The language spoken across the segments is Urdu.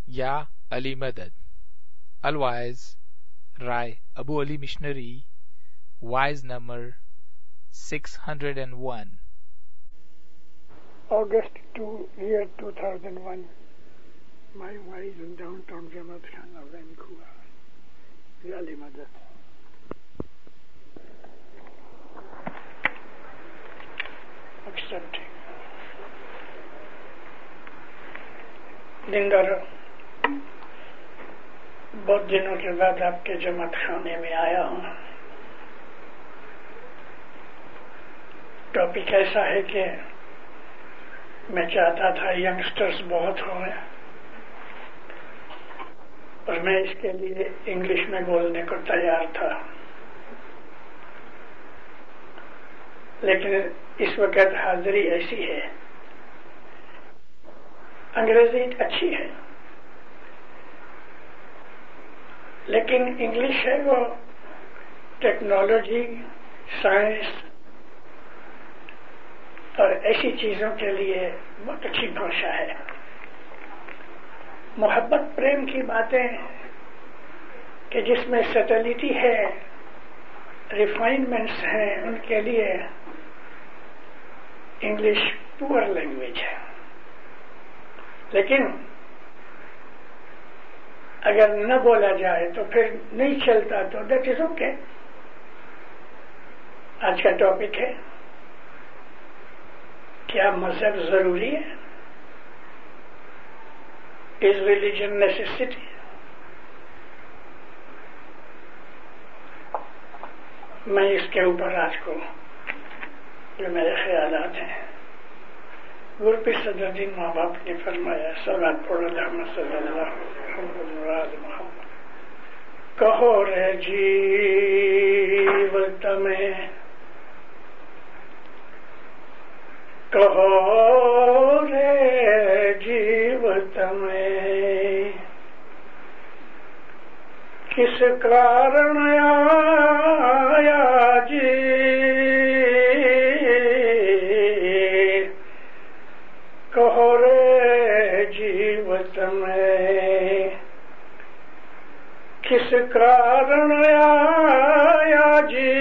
یا علی مدد. الوائز رائے ابو علی missionary, wise number 601. August 2, year 2001. My wise in downtown Jamaat Khana, Vancouver. Ali Madad. Accepting. دندر بہت دنوں کے بعد آپ کے جماعت خانے میں آیا ہوں. ٹاپک ایسا ہے کہ میں چاہتا تھا ینگسٹرز بہت ہوئے اور میں اس کے لیے انگلش میں بولنے کو تیار تھا, لیکن اس وقت حاضری ایسی ہے. انگریزی اچھی ہے لیکن انگلش ہے وہ ٹیکنالوجی, سائنس اور ایسی چیزوں کے لیے بہت اچھی بھاشا ہے. محبت پریم کی باتیں کہ جس میں سٹیلٹی ہے, ریفائنمنٹس ہیں, ان کے لیے انگلش پور لینگویج ہے. لیکن اگر نہ بولا جائے تو پھر نہیں چلتا, تو دیٹ از اوکے. آج کا ٹاپک ہے کیا مذہب ضروری ہے؟ از ریلیجن نیسیسٹی؟ میں اس کے اوپر آج کو جو میرے خیالات ہیں, گرپی صدر الدین ماں باپ نے فرمایا صلوات پڑھو اللہم صلی اللہ علیہ محمد. کہو رے جیوت میں, کہو رے جیوت میں, کس کارن آیا جی, کہو رے جیوت میں, کس کارن آیا جی,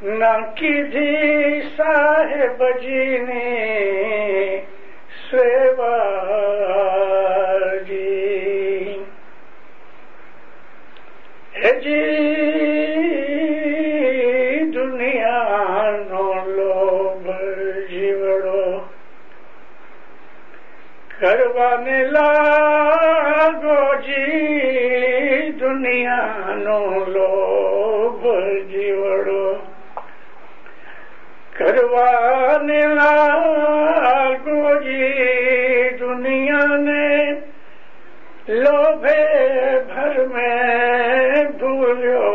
نہ کدھی صاحب جی نے سیوا جی. ہے جی دنیا نو لوب جیوڑو, کروانے لاگو جی دنیا نو لوب جیوڑو, کروانے لاگو جی دنیا نے لوبے بھر میں بھولو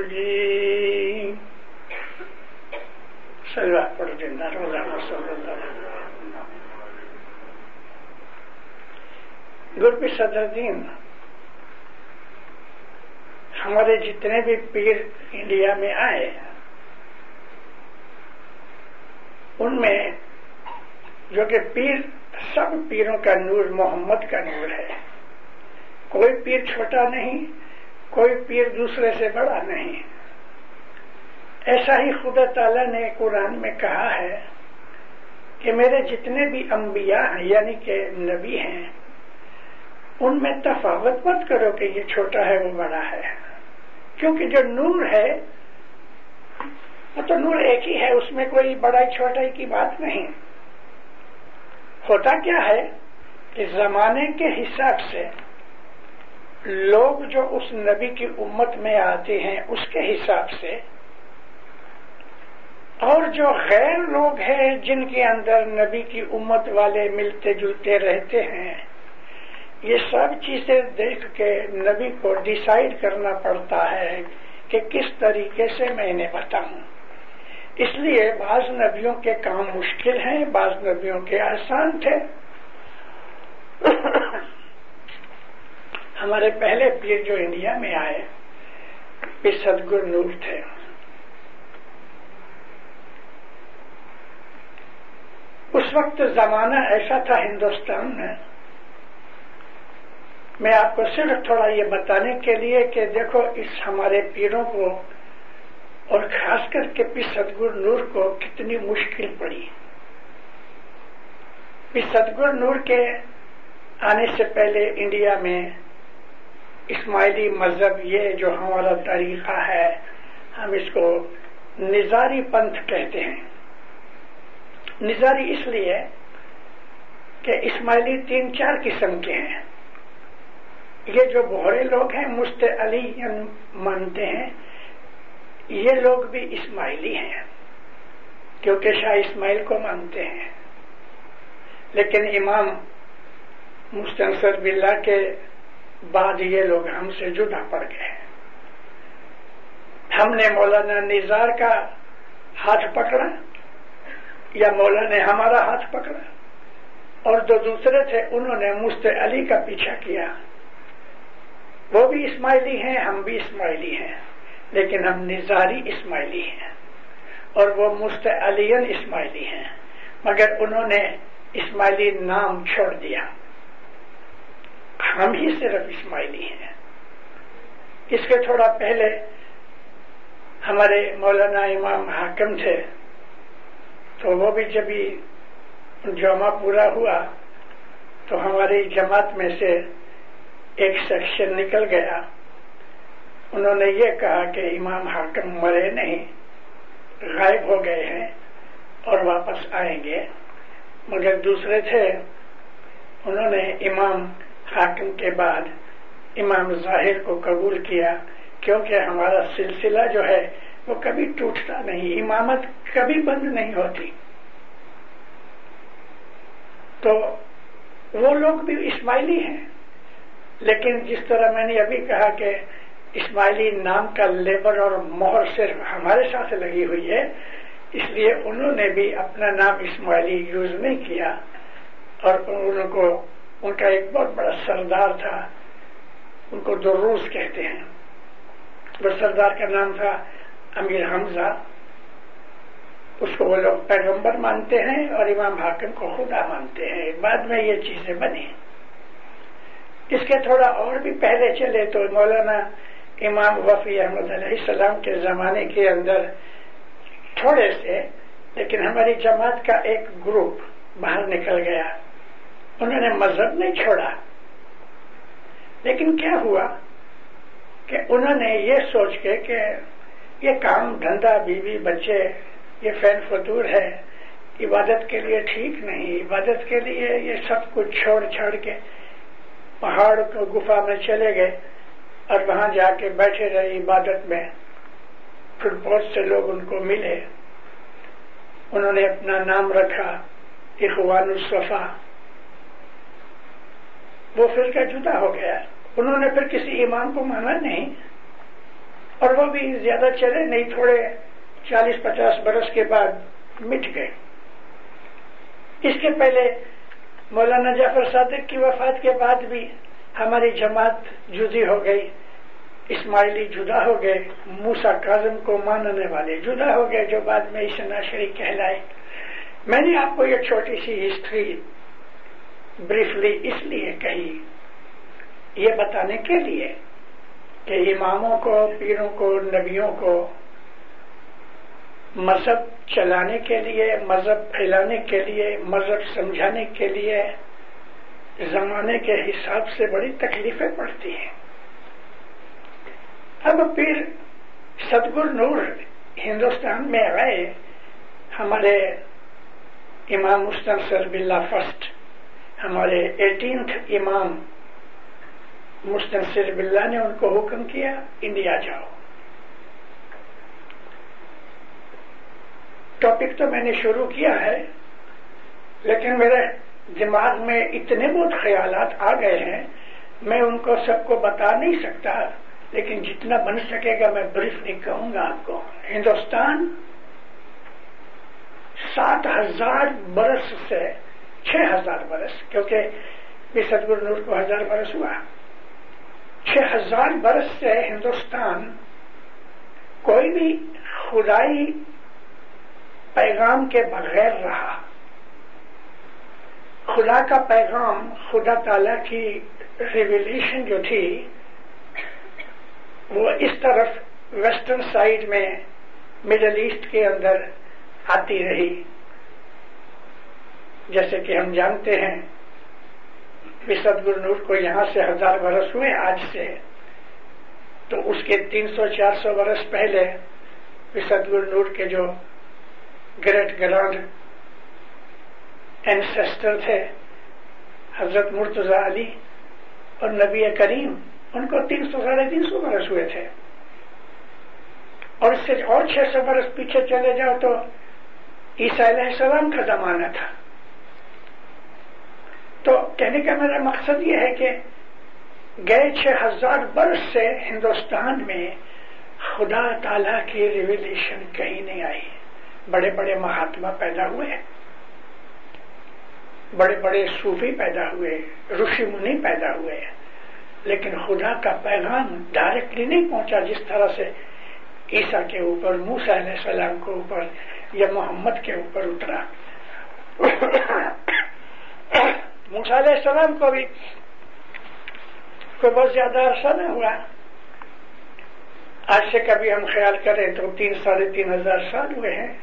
جی. صلوات پڑھ دینا روزانہ صلی اللہ علیہ وسلم. گرپی صدر الدین ہمارے جتنے بھی پیر انڈیا میں آئے ان میں جو کہ پیر, سب پیروں کا نور محمد کا نور ہے. کوئی پیر چھوٹا نہیں, کوئی پیر دوسرے سے بڑا نہیں. ایسا ہی خدا تعالیٰ نے قرآن میں کہا ہے کہ میرے جتنے بھی انبیاء ہیں یعنی کہ نبی ہیں ان میں تفاوت مت کرو کہ یہ چھوٹا ہے وہ بڑا ہے, کیونکہ جو نور ہے وہ تو نور ایک ہی ہے, اس میں کوئی بڑائی چھوٹائی کی بات نہیں. ہوتا کیا ہے کہ زمانے کے حساب سے لوگ جو اس نبی کی امت میں آتے ہیں اس کے حساب سے, اور جو غیر لوگ ہیں جن کے اندر نبی کی امت والے ملتے جلتے رہتے ہیں, یہ سب چیزیں دیکھ کے نبی کو ڈیسائیڈ کرنا پڑتا ہے کہ کس طریقے سے میں انہیں بتاؤں. اس لیے بعض نبیوں کے کام مشکل ہیں, بعض نبیوں کے آسان تھے. ہمارے پہلے پیر جو انڈیا میں آئے پیر صدگرو نور تھے. اس وقت زمانہ ایسا تھا ہندوستان میں میں آپ کو صرف تھوڑا یہ بتانے کے لیے کہ دیکھو اس ہمارے پیروں کو اور خاص کر کے پیر صدگور نور کو کتنی مشکل پڑی. پیر صدگور نور کے آنے سے پہلے انڈیا میں اسماعیلی مذہب، یہ جو ہمارا طریقہ ہے، ہم اس کو نظاری پنتھ کہتے ہیں. نظاری اس لیے کہ اسماعیلی 3-4 قسم کے ہیں. یہ جو بہرے لوگ ہیں مست علی مانتے ہیں، یہ لوگ بھی اسماعیلی ہیں کیونکہ شاہ اسماعیل کو مانتے ہیں. لیکن امام مستنصر باللہ کے بعد یہ لوگ ہم سے جدا پڑ گئے. ہم نے مولانا نزار کا ہاتھ پکڑا یا مولانا نے ہمارا ہاتھ پکڑا، اور جو دوسرے تھے انہوں نے مست علی کا پیچھا کیا. وہ بھی اسماعیلی ہیں، ہم بھی اسماعیلی ہیں، لیکن ہم نزاری اسماعیلی ہیں اور وہ مست علیین اسماعیلی ہیں، مگر انہوں نے اسماعیلی نام چھوڑ دیا. ہم ہی صرف اسماعیلی ہیں. اس کے تھوڑا پہلے ہمارے مولانا امام حاکم تھے، تو وہ بھی جب جمعہ پورا ہوا تو ہماری جماعت میں سے ایک سیکشن نکل گیا. انہوں نے یہ کہا کہ امام حاکم مرے نہیں، غائب ہو گئے ہیں اور واپس آئیں گے. مگر دوسرے تھے، انہوں نے امام حاکم کے بعد امام ظاہر کو قبول کیا، کیونکہ ہمارا سلسلہ جو ہے وہ کبھی ٹوٹتا نہیں، امامت کبھی بند نہیں ہوتی. تو وہ لوگ بھی اسماعیلی ہیں، لیکن جس طرح میں نے ابھی کہا کہ اسماعیلی نام کا لیبر اور مہر صرف ہمارے ساتھ لگی ہوئی ہے، اس لیے انہوں نے بھی اپنا نام اسماعیلی یوز نہیں کیا. اور ان کا ایک بہت بڑا سردار تھا، ان کو دروز کہتے ہیں. وہ سردار کا نام تھا امیر حمزہ. اس کو وہ لوگ پیغمبر مانتے ہیں اور امام حاکم کو خدا مانتے ہیں. بعد میں یہ چیزیں بنی. اس کے تھوڑا اور بھی پہلے چلے تو مولانا امام وفی احمد علیہ السلام کے زمانے کے اندر تھوڑے سے، لیکن ہماری جماعت کا ایک گروپ باہر نکل گیا. انہوں نے مذہب نہیں چھوڑا، لیکن کیا ہوا کہ انہوں نے یہ سوچ کے کہ یہ کام دھندا بیوی بچے یہ فین فتور ہے، عبادت کے لیے ٹھیک نہیں. عبادت کے لیے یہ سب کچھ چھوڑ کے پہاڑ کو گفا میں چلے گئے اور وہاں جا کے بیٹھے رہے عبادت میں. پھر بہت سے لوگ ان کو ملے، انہوں نے اپنا نام رکھا اخوان الصفا. وہ فرقہ جدا ہو گیا. انہوں نے پھر کسی امام کو مانا نہیں، اور وہ بھی زیادہ چلے نہیں، تھوڑے 40-50 برس کے بعد مٹ گئے. اس کے پہلے مولانا جعفر صادق کی وفات کے بعد بھی ہماری جماعت جدی ہو گئی. اسماعیلی جدا ہو گئے، موسیٰ کاظم کو ماننے والے جدا ہو گئے، جو بعد میں اثنا عشری کہلائے. میں نے آپ کو یہ چھوٹی سی ہسٹری بریفلی اس لیے کہی، یہ بتانے کے لیے کہ اماموں کو، پیروں کو، نبیوں کو مذہب چلانے کے لیے، مذہب پھیلانے کے لیے، مذہب سمجھانے کے لیے زمانے کے حساب سے بڑی تکلیفیں پڑتی ہیں. اب پیر صدگور نور ہندوستان میں آئے. ہمارے امام مستنصر باللہ فرسٹ، ہمارے 18th امام مستنصر باللہ نے ان کو حکم کیا انڈیا جاؤ. ٹاپک تو میں نے شروع کیا ہے، لیکن میرے دماغ میں اتنے بہت خیالات آ گئے ہیں، میں ان کو سب کو بتا نہیں سکتا، لیکن جتنا بن سکے گا میں بریفلی کہوں گا آپ کو. ہندوستان 7,000 برس سے 6,000 برس، کیونکہ پیر صدگور نور کو 1000 برس ہوا، 6,000 برس سے ہندوستان کوئی بھی خدائی پیغام کے بغیر رہا. خدا کا پیغام، خدا تعالی کی ریولیوشن جو تھی وہ اس طرف ویسٹرن سائڈ میں مڈل ایسٹ کے اندر آتی رہی. جیسے کہ ہم جانتے ہیں کہ سدگرو نور کو یہاں سے 1000 برس ہوئے آج سے، تو اس کے 300-400 برس پہلے سدگرو نور کے جو گریٹ گرانڈ اینسیسٹر تھے حضرت مرتضی علی اور نبی کریم، ان کو 300-350 برس ہوئے تھے. اور اس سے اور 600 برس پیچھے چلے جاؤ تو عیسیٰ علیہ السلام کا زمانہ تھا. تو کہنے کا میرا مقصد یہ ہے کہ گئے 6000 برس سے ہندوستان میں خدا تعالی کی ریویلیشن کہیں نہیں آئی. بڑے بڑے مہاتما پیدا ہوئے، بڑے بڑے صوفی پیدا ہوئے، رشی منی پیدا ہوئے، لیکن خدا کا پیغام ڈائریکٹلی نہیں پہنچا جس طرح سے عیسیٰ کے اوپر، موسیٰ علیہ السلام کے اوپر یا محمد کے اوپر اترا. موسیٰ علیہ السلام کو بھی کوئی بہت زیادہ عرصہ نہ ہوا. آج سے کبھی ہم خیال کریں تو 3-3.5 سال ہوئے ہیں،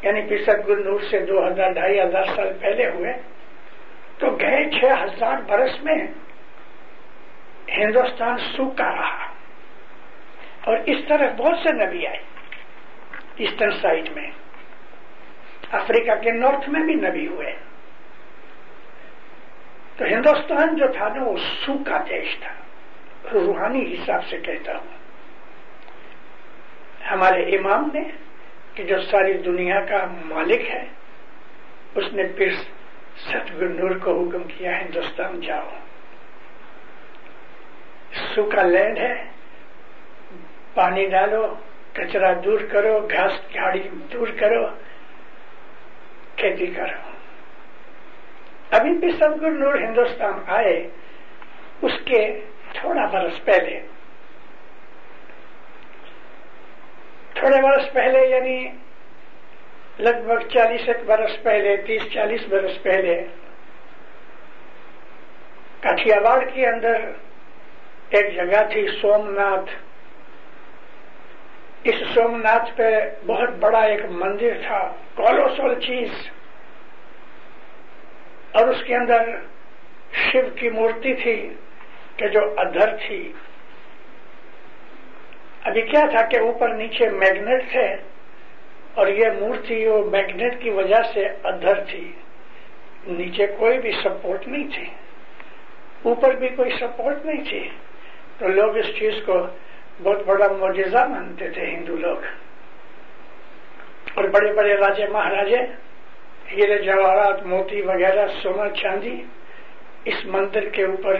یعنی پھر سدگرو نور سے 2000-2500 سال پہلے ہوئے. تو گئے 6000 برس میں ہندوستان سوکھا رہا، اور اس طرح بہت سے نبی آئے. ایسٹرن سائڈ میں، افریقہ کے نارتھ میں بھی نبی ہوئے. تو ہندوستان جو تھا نا وہ سوکھا دیش تھا، روحانی حساب سے کہتا ہوں. ہمارے امام نے کہ جو ساری دنیا کا مالک ہے، اس نے پھر سدگرو نور کو حکم کیا ہندوستان جاؤ، سوکھا لینڈ ہے، پانی ڈالو، کچرا دور کرو، گھاس جھاڑی دور کرو، کھیتی کرو. ابھی بھی سدگرو نور ہندوستان آئے، اس کے تھوڑے برس پہلے یعنی لگ بھگ 40 برس پہلے، 30-40 برس پہلے کاٹھیا واڑ کے اندر ایک جگہ تھی سومناتھ. اس سومناتھ پہ بہت بڑا ایک مندر تھا، کولوسل چیز، اور اس کے اندر شیو کی مورتی تھی کہ جو ادھر تھی. ابھی کیا تھا کہ اوپر نیچے میگنیٹ تھے، اور یہ مورتی وہ میگنیٹ کی وجہ سے ادھر تھی. نیچے کوئی بھی سپورٹ نہیں تھی، اوپر بھی کوئی سپورٹ نہیں تھی. تو لوگ اس چیز کو بہت بڑا معجزہ مانتے تھے ہندو لوگ. اور بڑے بڑے راجے مہاراجے ہیرے جواہرات، موتی وغیرہ، سونا چاندی اس مندر کے اوپر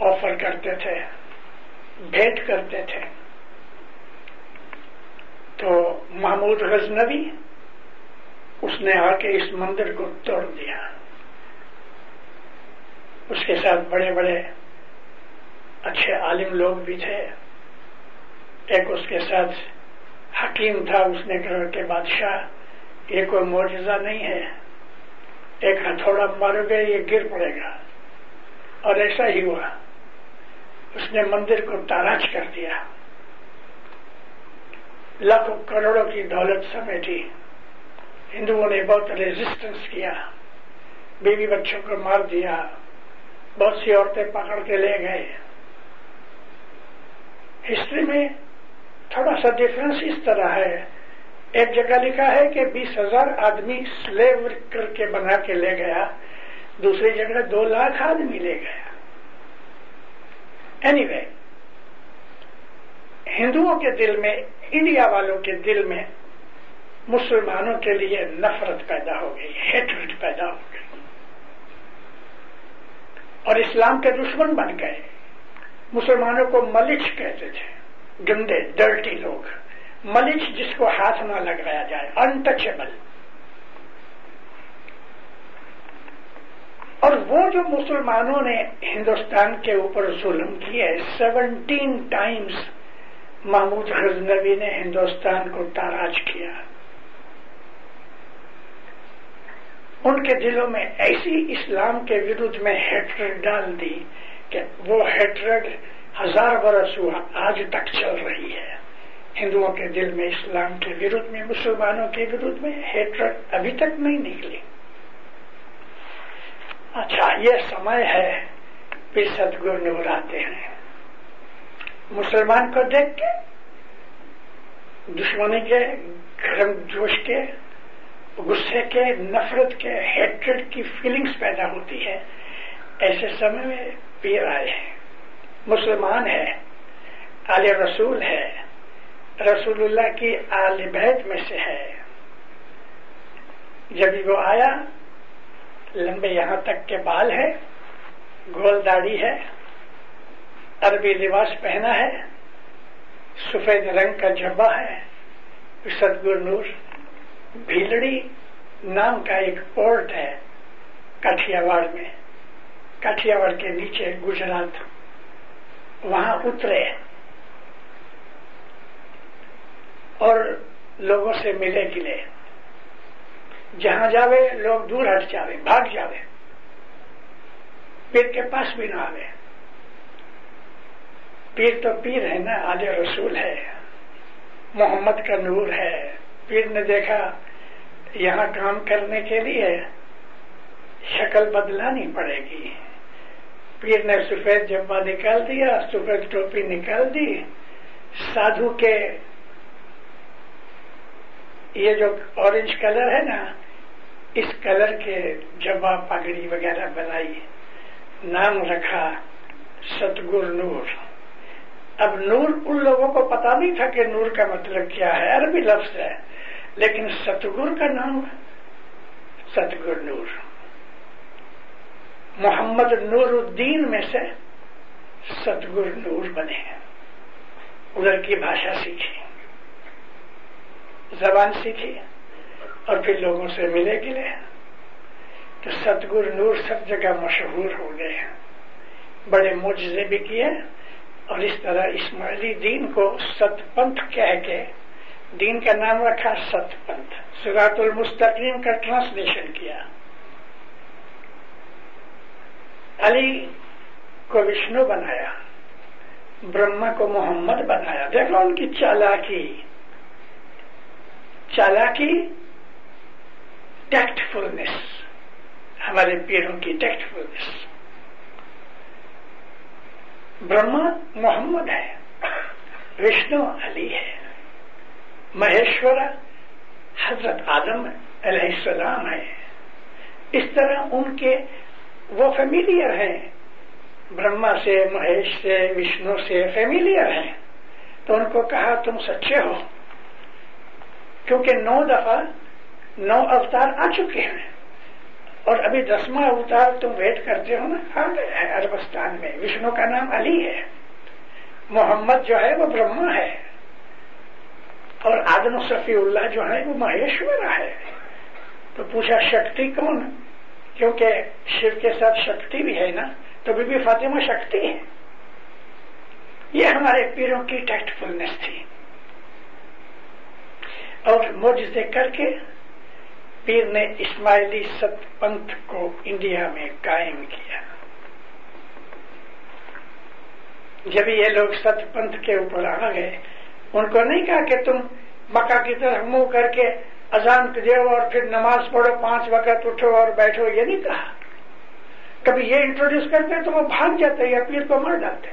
آفر کرتے تھے، بھیٹ کرتے تھے. تو محمود غزنوی اس نے آ کے اس مندر کو توڑ دیا. اس کے ساتھ بڑے بڑے اچھے عالم لوگ بھی تھے. ایک اس کے ساتھ حکیم تھا، اس نے کہا کہ بادشاہ یہ کوئی معجزہ نہیں ہے، ایک ہتھوڑا مارو گے یہ گر پڑے گا. اور ایسا ہی ہوا، اس نے مندر کو تاراج کر دیا، لاکھوں کروڑوں کی دولت سمیٹی. ہندوؤں نے بہت ریزسٹنس کیا، بیوی بچوں کو مار دیا، بہت سی عورتیں پکڑ کے لے گئے. ہسٹری میں تھوڑا سا ڈفرنس اس طرح ہے، ایک جگہ لکھا ہے کہ 20,000 آدمی سلیو کر کے بنا کے لے گیا، دوسری جگہ 2 لاکھ آدمی لے گیا. اینی وے، ہندوؤں کے دل میں، انڈیا والوں کے دل میں مسلمانوں کے لیے نفرت پیدا ہو گئی، ہیٹریٹ پیدا ہو گئی، اور اسلام کے دشمن بن گئے. مسلمانوں کو ملچ کہتے تھے، گندے ڈرٹی لوگ. ملچ جس کو ہاتھ نہ لگایا جائے، انٹچیبل. اور وہ جو مسلمانوں نے ہندوستان کے اوپر ظلم کیے، 17 ٹائمز محمود غزنوی نے ہندوستان کو تاراج کیا. ان کے دلوں میں ایسی اسلام کے ورود میں ہیٹریٹ ڈال دی کہ وہ ہیٹرڈ 1000 برس ہوا آج تک چل رہی ہے ہندوؤں کے دل میں، اسلام کے وروਧ میں، مسلمانوں کے وروਧ میں ہیٹرڈ ابھی تک نہیں نکلی۔ اچھا، یہ سمے ہے پھر ستگرو نور آتے ہیں، مسلمان کو دیکھ کے دشمنی کے، گرم جوش کے، غصے کے، نفرت کے، ہیٹرڈ کی فیلنگز پیدا ہوتی ہے۔ ایسے سمے میں پیر آئے ہیں، مسلمان ہے، آل رسول ہے، رسول اللہ کی آل بیت میں سے ہے۔ جب وہ آیا، لمبے یہاں تک کے بال ہے، گول داڑھی ہے، عربی لباس پہنا ہے، سفید رنگ کا جبہ ہے۔ ستگرو نور بھیلڑی نام کا ایک پورٹ ہے کاٹھیاواڑ میں، کاٹھیاواڑ کے نیچے گجرات، وہاں اترے اور لوگوں سے ملے گلے، جہاں جاوے لوگ دور ہٹ جاوے، بھاگ جاوے، پیر کے پاس بھی نہ آوے۔ پیر تو پیر ہے نا، آل رسول ہے، محمد کا نور ہے۔ پیر نے دیکھا یہاں کام کرنے کے لیے شکل بدلانی پڑے گی، پیر نے سفید جبہ نکال دیا، سفید ٹوپی نکال دی، سادھو کے یہ جو اورنج کلر ہے نا، اس کلر کے جبہ پگڑی وغیرہ بنائی، نام رکھا ستگرو نور۔ اب نور ان لوگوں کو پتا نہیں تھا کہ نور کا مطلب کیا ہے، عربی لفظ ہے، لیکن ستگرو کا نام ستگرو نور، محمد نور الدین میں سے ستگرو نور بنے۔ ادھر کی بھاشا سیکھی، زبان سیکھی، اور پھر لوگوں سے ملے گلے تو ستگرو نور سب جگہ مشہور ہو گئے، بڑے معجزے بھی کیے، اور اس طرح اسماعیلی دین کو ست پنتھ کہہ کے دین کا نام رکھا ست پنتھ، صراط المستقیم کا ٹرانسلیشن کیا۔ علی کو وشنو بنایا، برہما کو محمد بنایا۔ دیکھو ان کی چالاکی، ٹیکٹ فلنس، ہمارے پیروں کی ٹیکٹ فلنس۔ برہما محمد ہے، وشنو علی ہے، مہیشور حضرت آدم علیہ السلام ہے۔ اس طرح ان کے وہ فیملیئر ہیں، برہما سے، مہیش سے، وشنو سے فیملیئر ہیں، تو ان کو کہا تم سچے ہو، کیونکہ 9 دفعہ 9 اوتار آ چکے ہیں، اور ابھی 10واں اوتار تم ویٹ کرتے ہو نا، آ گیا ہے عربستان میں۔ وشنو کا نام علی ہے، محمد جو ہے وہ برہما ہے، اور آدم صفی اللہ جو ہے وہ مہیشور ہے۔ تو پوچھا شکتی کون؟ کیونکہ شیو کے ساتھ شکتی بھی ہے نا، تو بی بی فاطمہ شکتی ہے۔ یہ ہمارے پیروں کی ٹیکٹ فلنس تھی، اور معجزے کر کے پیر نے اسماعیلی ست پنتھ کو انڈیا میں قائم کیا۔ جب یہ لوگ ست پنتھ کے اوپر آ گئے، ان کو نہیں کہا کہ تم مکہ کی طرف منہ کر کے اذان دو اور پھر نماز پڑھو، 5 وقت اٹھو اور بیٹھو، یہ نہیں کہا۔ کبھی یہ انٹروڈیوس کرتے تو وہ بھاگ جاتے یا پیر کو مار ڈالتے۔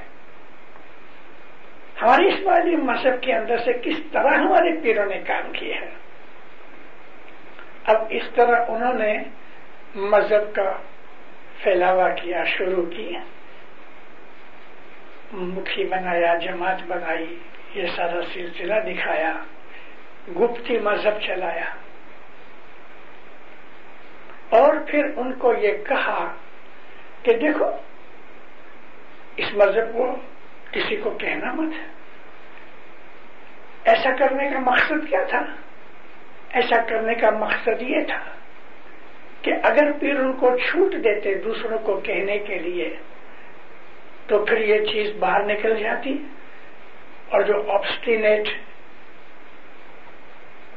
ہماری اسماعیلی مذہب کے اندر سے کس طرح ہمارے پیروں نے کام کیے ہیں۔ اب اس طرح انہوں نے مذہب کا پھیلاوا کیا، شروع کیا، مکھی بنایا، جماعت بنائی، یہ سارا سلسلہ دکھایا، گپتی مذہب چلایا، اور پھر ان کو یہ کہا کہ دیکھو اس مذہب کو کسی کو کہنا مت ہے۔ ایسا کرنے کا مقصد کیا تھا؟ ایسا کرنے کا مقصد یہ تھا کہ اگر پھر ان کو چھوٹ دیتے دوسروں کو کہنے کے لیے تو پھر یہ چیز باہر نکل جاتی، اور جو آبسٹینیٹ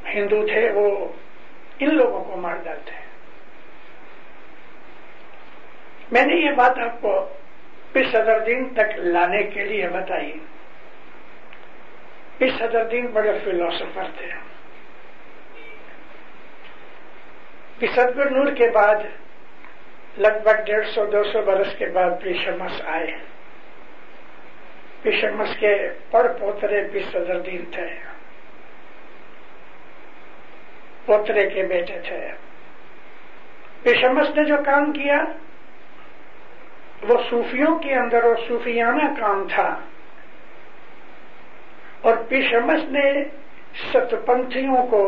ہندو تھے وہ ان لوگوں کو مار ڈالتے ہیں۔ میں نے یہ بات آپ کو پیر صدرالدین تک لانے کے لیے بتائی. پیر صدرالدین بڑے فلاسفر تھے. پیر صدر نور کے بعد لگ بھگ 150-200 برس کے بعد پیر شمس آئے. پیر شمس کے پڑ پوترے پیر صدرالدین تھے، پوترے کے بیٹے تھے. پیر شمس نے جو کام کیا وہ صوفیوں کے اندر اور صوفیانہ کام تھا، اور پیر شمس نے ستپنتھیوں کو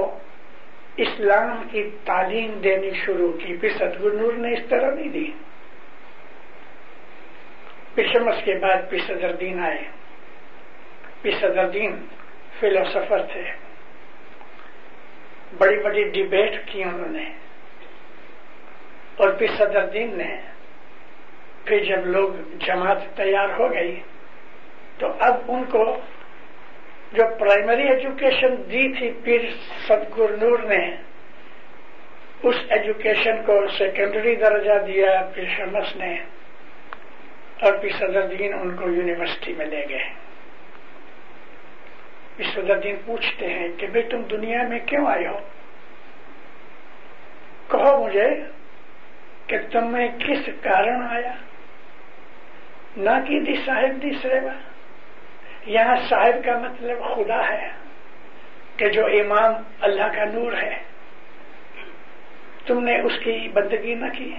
اسلام کی تعلیم دینی شروع کی. پیر صدگرو نور نے اس طرح نہیں دی. پیر شمس کے بعد پیر صدرالدین آئے. پیر صدرالدین فلاسفر تھے، بڑی بڑی ڈیبیٹ کی انہوں نے. اور پیر صدرالدین نے پھر جب لوگ جماعت تیار ہو گئی تو اب ان کو جو پرائمری ایجوکیشن دی تھی پیر صدگرو نور نے، اس ایجوکیشن کو سیکنڈری درجہ دیا پیر شمس نے، اور پیر صدرالدین ان کو یونیورسٹی میں لے گئے. پیر صدرالدین پوچھتے ہیں کہ بھئی تم دنیا میں کیوں آئے ہو؟ کہو مجھے کہ تمہیں کس کارن آیا؟ نہ کہ دی صاحب دی سیوا. یہاں صاحب کا مطلب خدا ہے کہ جو امام اللہ کا نور ہے. تم نے اس کی بندگی نہ کی.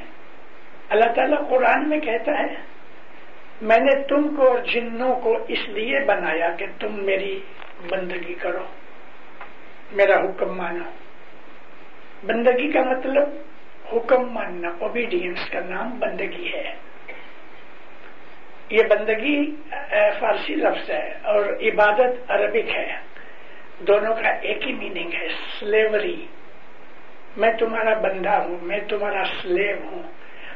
اللہ تعالیٰ قرآن میں کہتا ہے میں نے تم کو اور جنوں کو اس لیے بنایا کہ تم میری بندگی کرو، میرا حکم مانو. بندگی کا مطلب حکم ماننا، اوبیڈینس کا نام بندگی ہے. یہ بندگی فارسی لفظ ہے اور عبادت عربک ہے. دونوں کا ایک ہی میننگ ہے، سلیوری. میں تمہارا بندہ ہوں، میں تمہارا سلیو ہوں.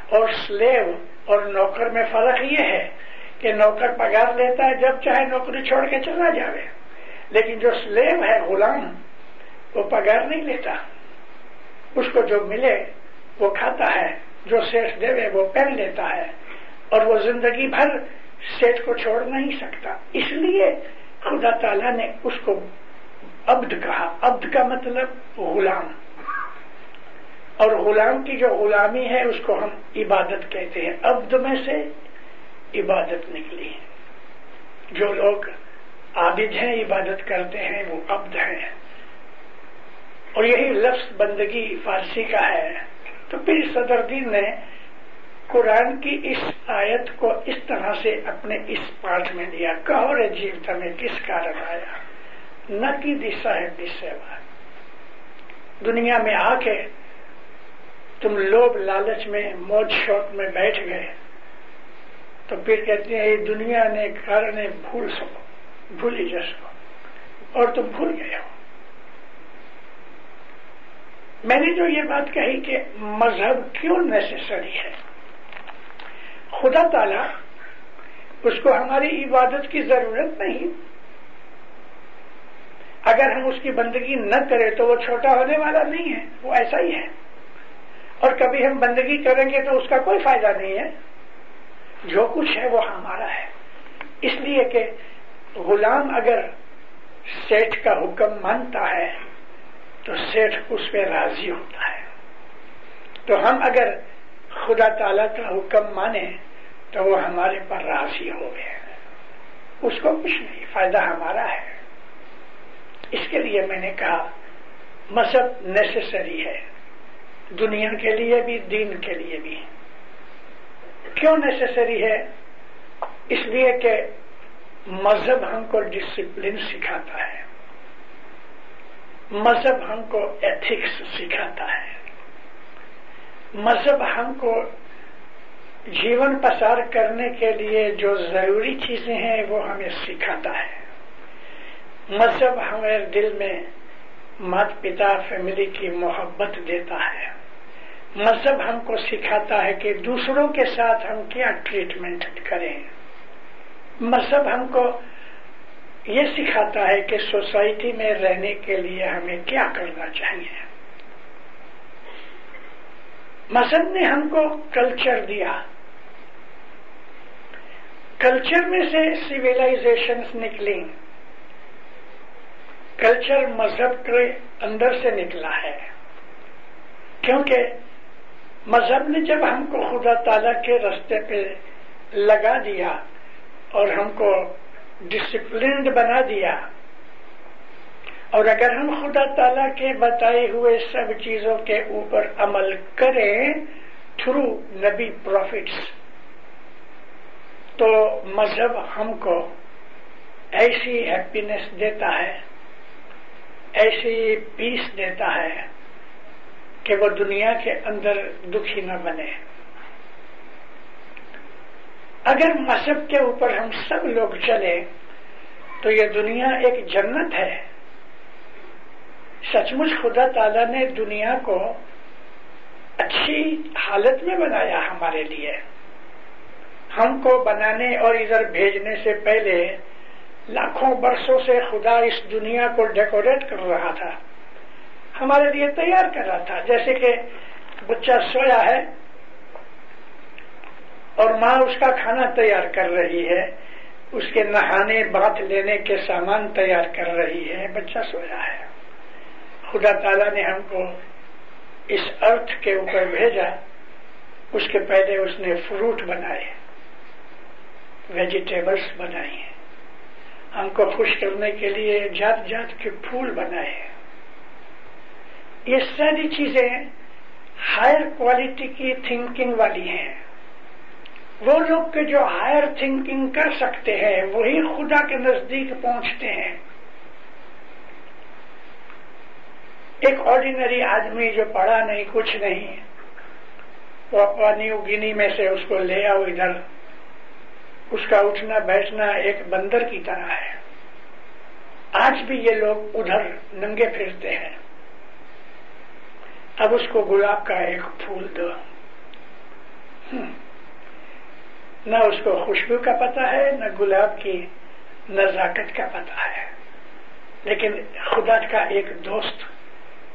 اور سلیو اور نوکر میں فرق یہ ہے کہ نوکر پگار لیتا ہے جب چاہے نوکری چھوڑ کے چلا جاوے، لیکن جو سلیو ہے غلام وہ پگار نہیں لیتا. اس کو جو ملے وہ کھاتا ہے، جو سیٹ دے وہ پہن لیتا ہے، اور وہ زندگی بھر سیٹ کو چھوڑ نہیں سکتا. اس لیے خدا تعالیٰ نے اس کو عبد کہا. عبد کا مطلب غلام، اور غلام کی جو غلامی ہے اس کو ہم عبادت کہتے ہیں. عبد میں سے عبادت نکلی. جو لوگ عابد ہیں، عبادت کرتے ہیں، وہ عبد ہیں. اور یہی لفظ بندگی فارسی کا ہے. تو پیر صدرالدین نے قرآن کی اس آیت کو اس طرح سے اپنے اس پاٹھ میں دیا. کہو رے جیو تمہیں کس کارن آیا، نہ کی دی صاحب دی سیوا. دنیا میں آ کے تم لوب لالچ میں موج شوق میں بیٹھ گئے تو پھر کہتے ہیں یہ دنیا نے کارن بھول سکو، بھولی جا سکو، اور تم بھول گئے ہو. میں نے جو یہ بات کہی کہ مذہب کیوں نیسیسری ہے، خدا تعالیٰ اس کو ہماری عبادت کی ضرورت نہیں. اگر ہم اس کی بندگی نہ کریں تو وہ چھوٹا ہونے والا نہیں ہے، وہ ایسا ہی ہے. اور کبھی ہم بندگی کریں گے تو اس کا کوئی فائدہ نہیں ہے. جو کچھ ہے وہ ہمارا ہے. اس لیے کہ غلام اگر سیٹھ کا حکم مانتا ہے تو سیٹھ اس پہ راضی ہوتا ہے. تو ہم اگر خدا تعالیٰ کا حکم مانے تو وہ ہمارے پر راضی ہو گئے. اس کو کچھ نہیں، فائدہ ہمارا ہے. اس کے لیے میں نے کہا مذہب نیسیسری ہے، دنیا کے لیے بھی دین کے لیے بھی. کیوں نیسیسری ہے؟ اس لیے کہ مذہب ہم کو ڈسپلن سکھاتا ہے، مذہب ہم کو ایتھکس سکھاتا ہے، مذہب ہم کو جیون پسار کرنے کے لیے جو ضروری چیزیں ہیں وہ ہمیں سکھاتا ہے. مذہب ہمارے دل میں مات پتا فیملی کی محبت دیتا ہے. مذہب ہم کو سکھاتا ہے کہ دوسروں کے ساتھ ہم کیا ٹریٹمنٹ کریں. مذہب ہم کو یہ سکھاتا ہے کہ سوسائٹی میں رہنے کے لیے ہمیں کیا کرنا چاہیے. مذہب نے ہم کو کلچر دیا. کلچر میں سے سویلائزیشنز نکلی، کلچر مذہب کے اندر سے نکلا ہے، کیونکہ مذہب نے جب ہم کو خدا تعالیٰ کے راستے پہ لگا دیا اور ہم کو ڈسپلنڈ بنا دیا، اور اگر ہم خدا تعالیٰ کے بتائے ہوئے سب چیزوں کے اوپر عمل کریں تھرو نبی پروفٹس، تو مذہب ہم کو ایسی ہیپینس دیتا ہے، ایسی پیس دیتا ہے کہ وہ دنیا کے اندر دکھی نہ بنے۔ اگر مذہب کے اوپر ہم سب لوگ چلے تو یہ دنیا ایک جنت ہے۔ سچ مچ خدا تعالیٰ نے دنیا کو اچھی حالت میں بنایا ہمارے لیے۔ ہم کو بنانے اور ادھر بھیجنے سے پہلے لاکھوں برسوں سے خدا اس دنیا کو ڈیکوریٹ کر رہا تھا، ہمارے لیے تیار کر رہا تھا۔ جیسے کہ بچہ سویا ہے اور ماں اس کا کھانا تیار کر رہی ہے، اس کے نہانے بات لینے کے سامان تیار کر رہی ہے، بچہ سویا ہے۔ خدا تعالیٰ نے ہم کو اس ارتھ کے اوپر بھیجا، اس کے پہلے اس نے فروٹ بنائے، ویجیٹیبلز بنائی، ہم کو خوش کرنے کے لیے جات جات کے پھول بنائے۔ یہ ساری چیزیں ہائر کوالٹی کی تھنکنگ والی ہیں۔ وہ لوگ کے جو ہائر تھنکنگ کر سکتے ہیں وہی خدا کے نزدیک پہنچتے ہیں۔ ایک آرڈینری آدمی جو پڑھا نہیں کچھ نہیں، وہ اپنا نیو گینی میں سے اس کو لے آؤ ادھر، اس کا اٹھنا بیٹھنا ایک بندر کی طرح ہے۔ آج بھی یہ لوگ ادھر ننگے پھرتے ہیں۔ اب اس کو گلاب کا ایک پھول دو، نہ اس کو خوشبو کا پتہ ہے، نہ گلاب کی نزاکت کا پتہ ہے۔ لیکن خدا کا ایک دوست،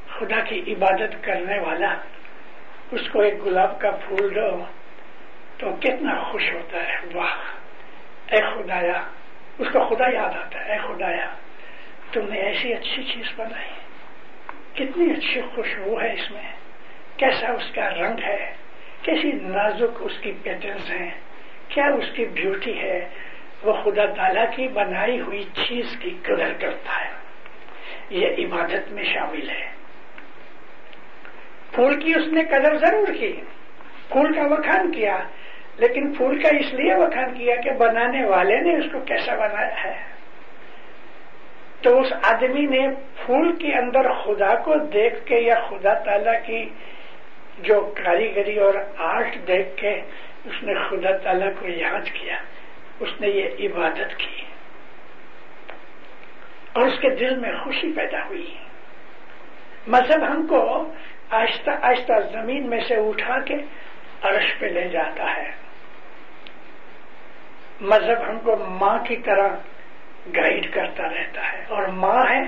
خدا کی عبادت کرنے والا، اس کو ایک گلاب کا پھول دو تو کتنا خوش ہوتا ہے۔ واہ اے خدایا، اس کو خدا یاد آتا ہے، اے خدایا تم نے ایسی اچھی چیز بنائی، کتنی اچھی خوشبو ہے اس میں، کیسا اس کا رنگ ہے، کیسی نازک اس کی پیٹرنز ہیں، کیا اس کی بیوٹی ہے۔ وہ خدا تعالیٰ کی بنائی ہوئی چیز کی قدر کرتا ہے۔ یہ عبادت میں شامل ہے۔ پھول کی اس نے قدر ضرور کی، پھول کا وکھان کیا، لیکن پھول کا اس لیے وکھان کیا کہ بنانے والے نے اس کو کیسا بنایا ہے۔ تو اس آدمی نے پھول کے اندر خدا کو دیکھ کے یا خدا تعالیٰ کی جو کاریگری اور آرٹ دیکھ کے اس نے خدا تعالیٰ کو یاد کیا، اس نے یہ عبادت کی اور اس کے دل میں خوشی پیدا ہوئی۔ مذہب ہم کو آہستہ آہستہ زمین میں سے اٹھا کے عرش پہ لے جاتا ہے۔ مذہب ہم کو ماں کی طرح گائیڈ کرتا رہتا ہے، اور ماں ہے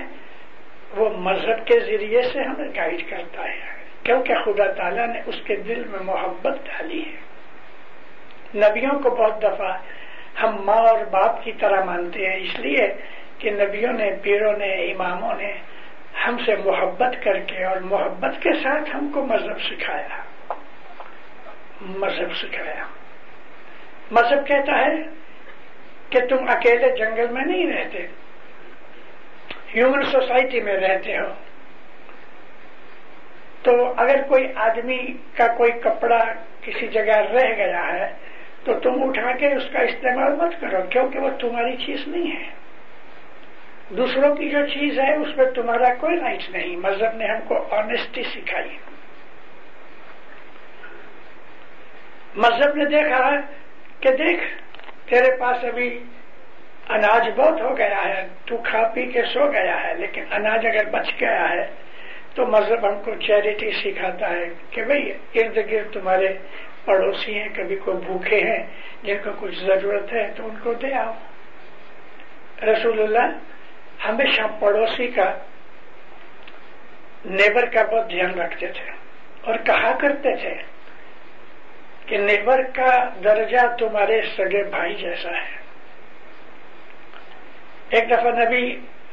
وہ مذہب کے ذریعے سے ہمیں گائیڈ کرتا ہے، کیونکہ خدا تعالیٰ نے اس کے دل میں محبت ڈالی ہے۔ نبیوں کو بہت دفعہ ہم ماں اور باپ کی طرح مانتے ہیں، اس لیے کہ نبیوں نے، پیروں نے، اماموں نے ہم سے محبت کر کے اور محبت کے ساتھ ہم کو مذہب سکھایا۔ مذہب کہتا ہے کہ تم اکیلے جنگل میں نہیں رہتے، ہیومن سوسائٹی میں رہتے ہو۔ تو اگر کوئی آدمی کا کوئی کپڑا کسی جگہ رہ گیا ہے تو تم اٹھا کے اس کا استعمال مت کرو، کیونکہ وہ تمہاری چیز نہیں ہے۔ دوسروں کی جو چیز ہے اس میں تمہارا کوئی رائٹ نہیں۔ مذہب نے ہم کو آنےسٹی سکھائی۔ مذہب نے دیکھا کہ دیکھ تیرے پاس ابھی اناج بہت ہو گیا ہے، تو کھا پی کے سو گیا ہے، لیکن اناج اگر بچ گیا ہے تو مذہب ہم کو چیریٹی سکھاتا ہے کہ بھئی ارد گرد تمہارے پڑوسی ہیں، کبھی کوئی بھوکے ہیں جن کو کچھ ضرورت ہے تو ان کو دے آؤ۔ رسول اللہ ہمیشہ پڑوسی کا، نیبر کا بہت دھیان رکھتے تھے اور کہا کرتے تھے کہ نیبر کا درجہ تمہارے سگے بھائی جیسا ہے. ایک دفعہ نبی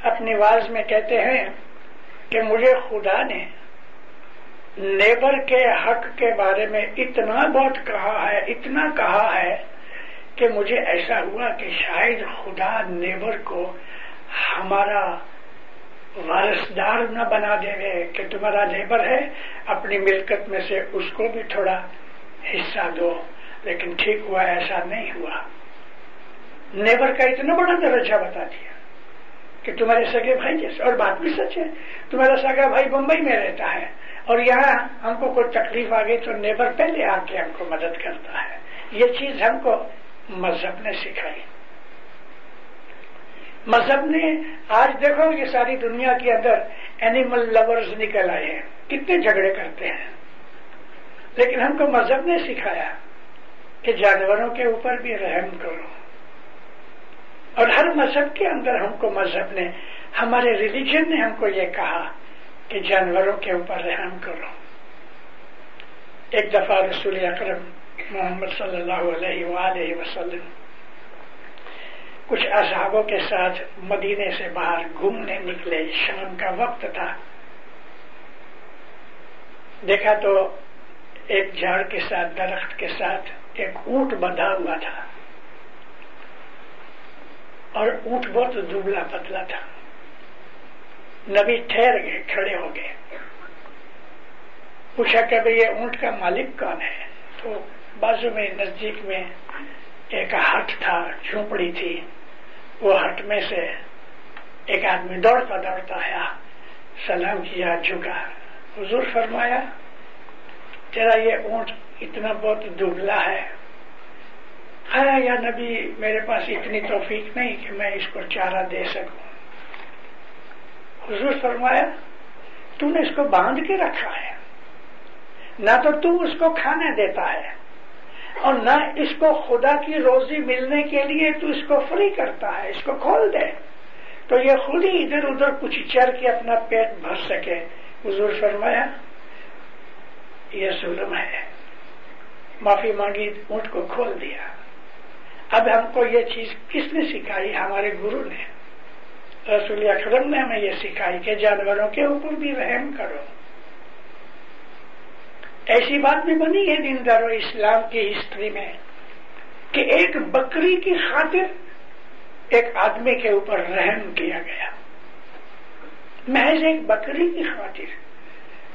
اپنی واعظ میں کہتے ہیں کہ مجھے خدا نے نیبر کے حق کے بارے میں اتنا بہت کہا ہے، اتنا کہا ہے کہ مجھے ایسا ہوا کہ شاید خدا نیبر کو ہمارا وارثدار نہ بنا دے گے کہ تمہارا نیبر ہے، اپنی ملکت میں سے اس کو بھی تھوڑا حصہ دو. لیکن ٹھیک ہوا ایسا نہیں ہوا. نیبر کا اتنا بڑا درجہ بتا دیا کہ تمہارے سگے بھائی جیسے. اور بات بھی سچ ہے، تمہارا سگا بھائی بمبئی میں رہتا ہے اور یہاں ہم کو کوئی تکلیف آ گئی تو نیبر پہلے آ کے ہم کو مدد کرتا ہے. یہ چیز ہم کو مذہب نے سکھائی. مذہب نے آج دیکھو یہ ساری دنیا کے اندر اینیمل لورز نکل آئے ہیں، کتنے جھگڑے کرتے ہیں. لیکن ہم کو مذہب نے سکھایا کہ جانوروں کے اوپر بھی رحم کرو. اور ہر مذہب کے اندر ہم کو مذہب نے، ہمارے ریلیجن نے ہم کو یہ کہا کہ جانوروں کے اوپر رحم کرو. ایک دفعہ رسول اکرم محمد صلی اللہ علیہ وآلہ وسلم کچھ اصحابوں کے ساتھ مدینے سے باہر گھومنے نکلے. شام کا وقت تھا. دیکھا تو ایک جھاڑ کے ساتھ، درخت کے ساتھ ایک اونٹ بندھا ہوا تھا اور اونٹ بہت دبلا پتلا تھا. نبی ٹھہر گئے، کھڑے ہو گئے. پوچھا کہ بھئی یہ اونٹ کا مالک کون ہے؟ تو بازو میں نزدیک میں ایک ہٹ تھا، جھونپڑی تھی. وہ ہٹ میں سے ایک آدمی دوڑتا دوڑتا آیا، سلام کیا، جھکا. حضور فرمایا تیرا یہ اونٹ اتنا بہت دبلا ہے. یا نبی میرے پاس اتنی توفیق نہیں کہ میں اس کو چارہ دے سکوں. حضور فرمایا تو نے اس کو باندھ کے رکھا ہے، نہ تو اس کو کھانا دیتا ہے اور نہ اس کو خدا کی روزی ملنے کے لیے تو اس کو فری کرتا ہے. اس کو کھول دے تو یہ خود ہی ادھر ادھر کچھ چر کے اپنا پیٹ بھر سکے. حضور فرمایا یہ ظلم ہے. معافی مانگی، اونٹ کو کھول دیا. اب ہم کو یہ چیز کس نے سکھائی؟ ہمارے گرو نے، رسول اکرم نے ہمیں یہ سکھائی کہ جانوروں کے اوپر بھی رحم کرو. ایسی بات بھی بنی ہے دینداروں اسلام کی ہسٹری میں کہ ایک بکری کی خاطر ایک آدمی کے اوپر رحم کیا گیا. محض ایک بکری کی خاطر.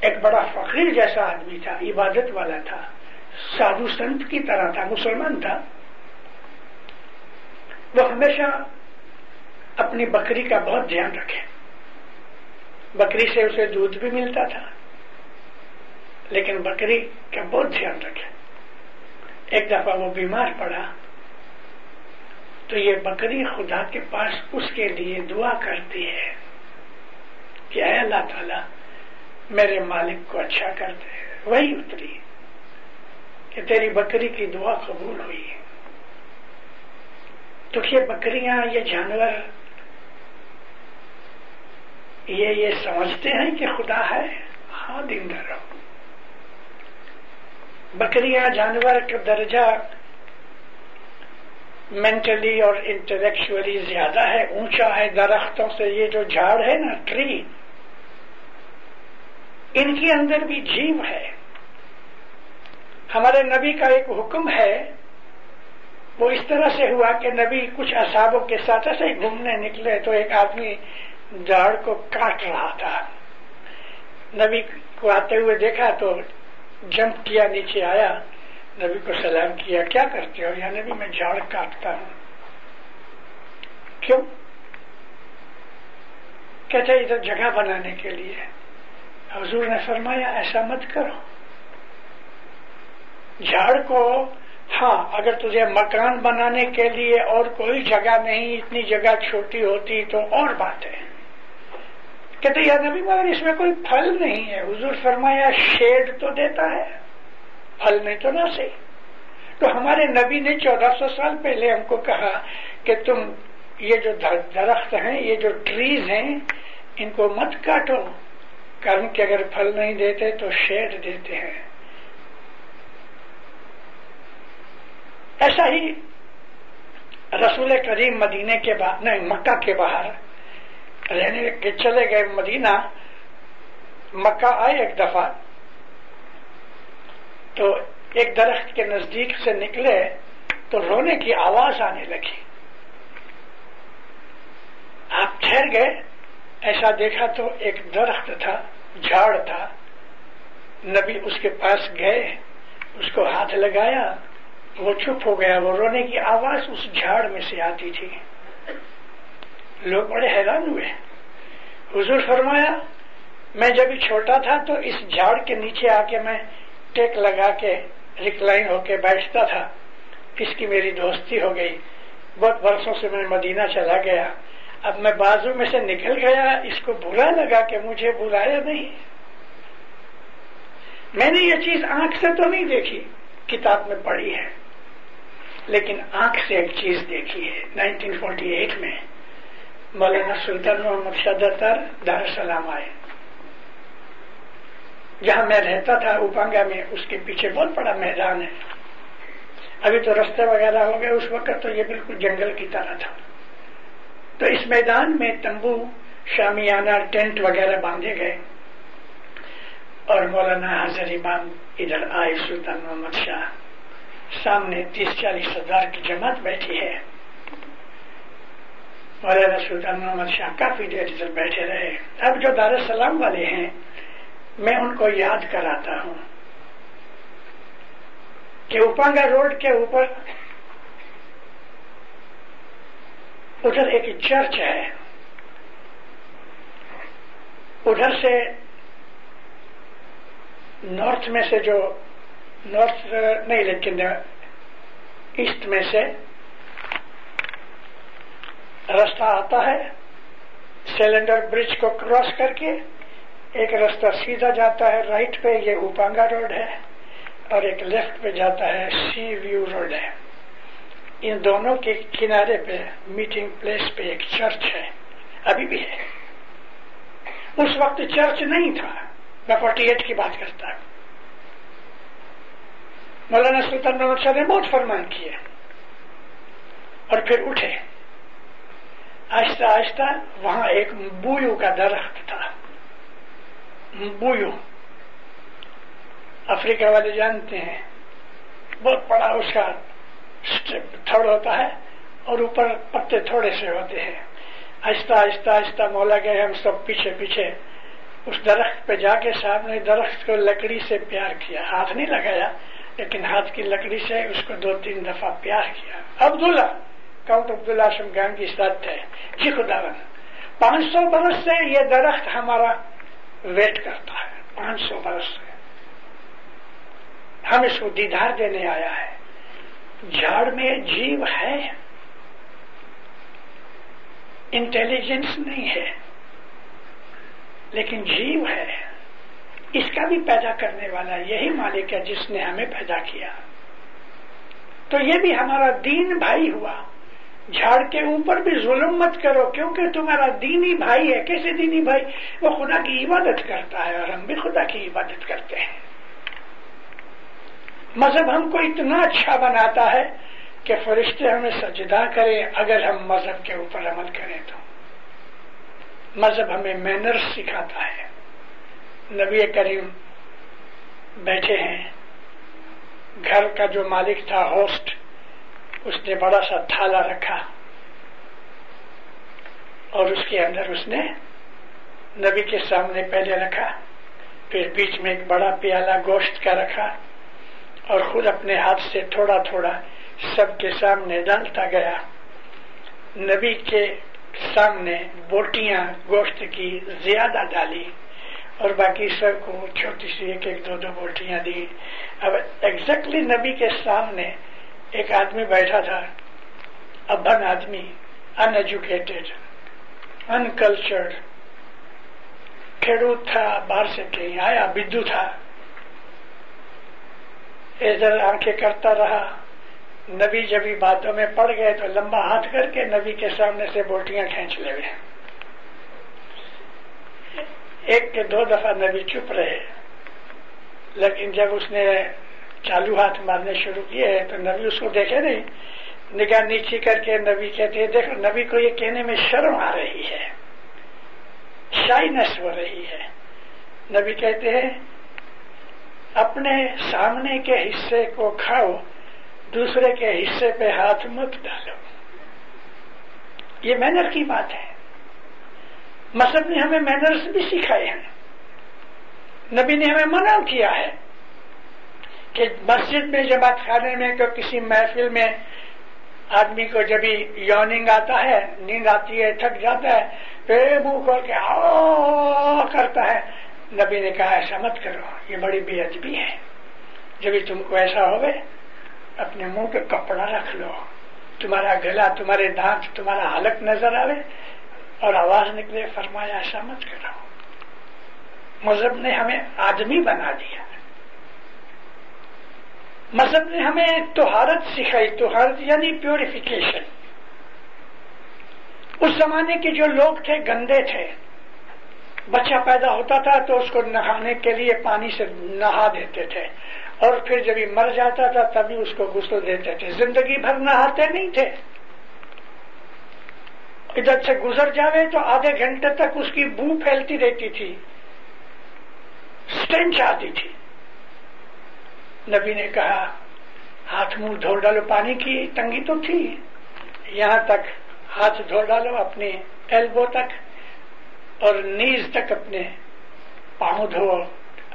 ایک بڑا فقیر جیسا آدمی تھا، عبادت والا تھا، سادھو سنت کی طرح تھا، مسلمان تھا. وہ ہمیشہ اپنی بکری کا بہت دھیان رکھے. بکری سے اسے دودھ بھی ملتا تھا لیکن بکری کا بہت دھیان رکھے. ایک دفعہ وہ بیمار پڑا تو یہ بکری خدا کے پاس اس کے لیے دعا کرتی ہے کہ اے اللہ تعالیٰ میرے مالک کو اچھا کر دے. وہی اتری کہ تیری بکری کی دعا قبول ہوئی. تو یہ بکریاں، یہ جانور یہ سمجھتے ہیں کہ خدا ہے. ہاں دیندار، بکریاں جانور کا درجہ مینٹلی اور انٹلیکچولی زیادہ ہے، اونچا ہے درختوں سے. یہ جو جھاڑ ہے نا، ٹری، ان کے اندر بھی جیو ہے. ہمارے نبی کا ایک حکم ہے، وہ اس طرح سے ہوا کہ نبی کچھ اصحابوں کے ساتھ ایسے ہی گھومنے نکلے تو ایک آدمی جھاڑ کو کاٹ رہا تھا. نبی کو آتے ہوئے دیکھا تو جمپ کیا، نیچے آیا، نبی کو سلام کیا. کیا کرتے ہو؟ یا نبی میں جھاڑ کاٹتا ہوں. کیوں؟ کہتے ادھر جگہ بنانے کے لیے. حضور نے فرمایا ایسا مت کرو. جھاڑ کو، ہاں اگر تجھے مکان بنانے کے لیے اور کوئی جگہ نہیں، اتنی جگہ چھوٹی ہوتی تو اور بات ہے. کہتے یا نبی مگر اس میں کوئی پھل نہیں ہے. حضور فرمایا شیڈ تو دیتا ہے، پھل نہیں تو نہ صحیح. تو ہمارے نبی نے 1400 سال پہلے ہم کو کہا کہ تم یہ جو درخت ہیں، یہ جو ٹریز ہیں، ان کو مت کاٹو، کارن کہ اگر پھل نہیں دیتے تو شیڈ دیتے ہیں. ایسا ہی رسول کریم مدینے کے باہر نہیں مکہ کے باہر رہنے کے چلے گئے مدینہ. مکہ آئے ایک دفعہ تو ایک درخت کے نزدیک سے نکلے تو رونے کی آواز آنے لگی. آپ ٹھہر گئے, ایسا دیکھا تو ایک درخت تھا, جھاڑ تھا. نبی اس کے پاس گئے, اس کو ہاتھ لگایا, وہ چپ ہو گیا. وہ رونے کی آواز اس جھاڑ میں سے آتی تھی. لوگ بڑے حیران ہوئے. حضور فرمایا میں جب چھوٹا تھا تو اس جھاڑ کے نیچے آ کے میں ٹیک لگا کے ریکلائن ہو کے بیٹھتا تھا. اس کی میری دوستی ہو گئی. بہت برسوں سے میں مدینہ چلا گیا. اب میں بازو میں سے نکل گیا, اس کو برا لگا کہ مجھے بلایا نہیں. میں نے یہ چیز آنکھ سے تو نہیں دیکھی, کتاب میں پڑھی ہے, لیکن آنکھ سے ایک چیز دیکھی ہے. 1948 میں مولانا سلطان محمد شاہ اتار دار السلام آئے. جہاں میں رہتا تھا اوپانگا میں, اس کے پیچھے بہت بڑا میدان ہے. ابھی تو رستے وغیرہ ہو گئے, اس وقت تو یہ بالکل جنگل کی طرح تھا. تو اس میدان میں تمبو, شامیانہ, ٹینٹ وغیرہ باندھے گئے اور مولانا حاضر امام ادھر آئے. سلطان محمد شاہ سامنے 30-40 ہزار کی جماعت بیٹھی ہے. مولانا سلطان محمد شاہ کافی دیر ادھر بیٹھے رہے. اب جو دار السلام والے ہیں میں ان کو یاد کراتا ہوں کہ اوپانگا روڈ کے اوپر ادھر ایک چرچ ہے. ادھر سے نارتھ میں سے جو نارتھ نہیں لیکن ایسٹ میں سے راستہ آتا ہے. سیلنڈر برج کو کراس کر کے ایک راستہ سیدھا جاتا ہے رائٹ پہ, یہ اوپانگا روڈ ہے, اور ایک لیفٹ پہ جاتا ہے سی ویو روڈ ہے. ان دونوں کے کنارے پہ میٹنگ پلیس پہ ایک چرچ ہے, ابھی بھی ہے. اس وقت چرچ نہیں تھا, میں 48 کی بات کرتا ہوں. مولانا سلطان محمد شاہ نے بہت فرمان کیے اور پھر اٹھے. آہستہ آہستہ وہاں ایک بویو کا درخت تھا. بویو افریقہ والے جانتے ہیں, بہت بڑا اس کا تھڑ ہوتا ہے اور اوپر پتے تھوڑے سے ہوتے ہیں. آہستہ آہستہ آہستہ مولا گئے, ہم سب پیچھے پیچھے. اس درخت پہ جا کے صاحب نے درخت کو لکڑی سے پیار کیا, ہاتھ نہیں لگایا لیکن ہاتھ کی لکڑی سے اس کو 2-3 دفعہ پیار کیا. عبداللہ کاؤنٹ عبداللہ ہاشم گانگی ساتھ ہے. جی خداوند 500 برس سے یہ درخت ہمارا ویٹ کرتا ہے, 500 برس سے ہم اس کو دیدار دینے آیا ہے. جھاڑ میں جیو ہے, انٹیلیجنس نہیں ہے لیکن جیو ہے. اس کا بھی پیدا کرنے والا یہی مالک ہے جس نے ہمیں پیدا کیا. تو یہ بھی ہمارا دین بھائی ہوا. جھاڑ کے اوپر بھی ظلم مت کرو کیونکہ تمہارا دینی بھائی ہے. کیسے دینی بھائی؟ وہ خدا کی عبادت کرتا ہے اور ہم بھی خدا کی عبادت کرتے ہیں. مذہب ہم کو اتنا اچھا بناتا ہے کہ فرشتے ہمیں سجدہ کریں اگر ہم مذہب کے اوپر عمل کریں تو. مذہب ہمیں مینرز سکھاتا ہے. نبی کریم بیٹھے ہیں, گھر کا جو مالک تھا ہوسٹ, اس نے بڑا سا تھالا رکھا اور اس کے اندر اس نے نبی کے سامنے پہلے رکھا, پھر بیچ میں ایک بڑا پیالہ گوشت کا رکھا اور خود اپنے ہاتھ سے تھوڑا تھوڑا سب کے سامنے ڈالتا گیا. نبی کے سامنے بوٹیاں گوشت کی زیادہ ڈالی اور باقی سب کو چھوٹی سی 1-2 بوٹیاں دی. اب ایگزیکٹلی نبی کے سامنے ایک آدمی بیٹھا تھا, ابن آدمی, ان ایجوکیٹڈ, انکلچرڈ, کھیڑوت تھا, باہر سے کہیں آیا, بدو تھا. ادھر آنکھیں کرتا رہا. نبی جب ہی باتوں میں پڑ گئے تو لمبا ہاتھ کر کے نبی کے سامنے سے بوٹیاں کھینچ لے گئے. 1 کہ 2 دفعہ نبی چپ رہے, لیکن جب اس نے چالو ہاتھ مارنے شروع کیے تو نبی اس کو دیکھے نہیں، نگاہ نیچی کر کے نبی کہتے ہیں دیکھو نبی کو یہ کہنے میں شرم آ رہی ہے، شائنس ہو رہی ہے. نبی کہتے ہیں اپنے سامنے کے حصے کو کھاؤ، دوسرے کے حصے پہ ہاتھ مت ڈالو. یہ مینر کی بات ہے. مذہب نے ہمیں مینرز بھی سکھائے ہیں. نبی نے ہمیں منع کیا ہے کہ مسجد میں جماعت خانے میں کہ کسی محفل میں آدمی کو جب یوننگ آتا ہے، نیند آتی ہے، تھک جاتا ہے، پھر منہ کھول کے آ کرتا ہے. نبی نے کہا ایسا مت کرو، یہ بڑی بے ادبی ہے. جب تم کو ایسا ہوئے اپنے منہ پہ کپڑا رکھ لو، تمہارا گلا، تمہارے دانت، تمہارا حلق نظر آئے اور آواز نکلے. فرمایا ایسا مت کرو. مذہب نے ہمیں آدمی بنا دیا. مذہب نے ہمیں طہارت سکھائی. طہارت یعنی پیوریفیکیشن. اس زمانے کے جو لوگ تھے گندے تھے. بچہ پیدا ہوتا تھا تو اس کو نہانے کے لیے پانی سے نہا دیتے تھے، اور پھر جب یہ مر جاتا تھا تبھی اس کو غسل دیتے تھے. زندگی بھر نہاتے نہیں تھے. ادھر سے گزر جاوے تو آدھے گھنٹے تک اس کی بو پھیلتی رہتی تھی، سٹینچ آتی تھی. نبی نے کہا ہاتھ منہ دھو ڈالو. پانی کی تنگی تو تھی، یہاں تک ہاتھ دھو ڈالو، اپنے ایلبو تک اور نیز تک اپنے پاؤں دھو،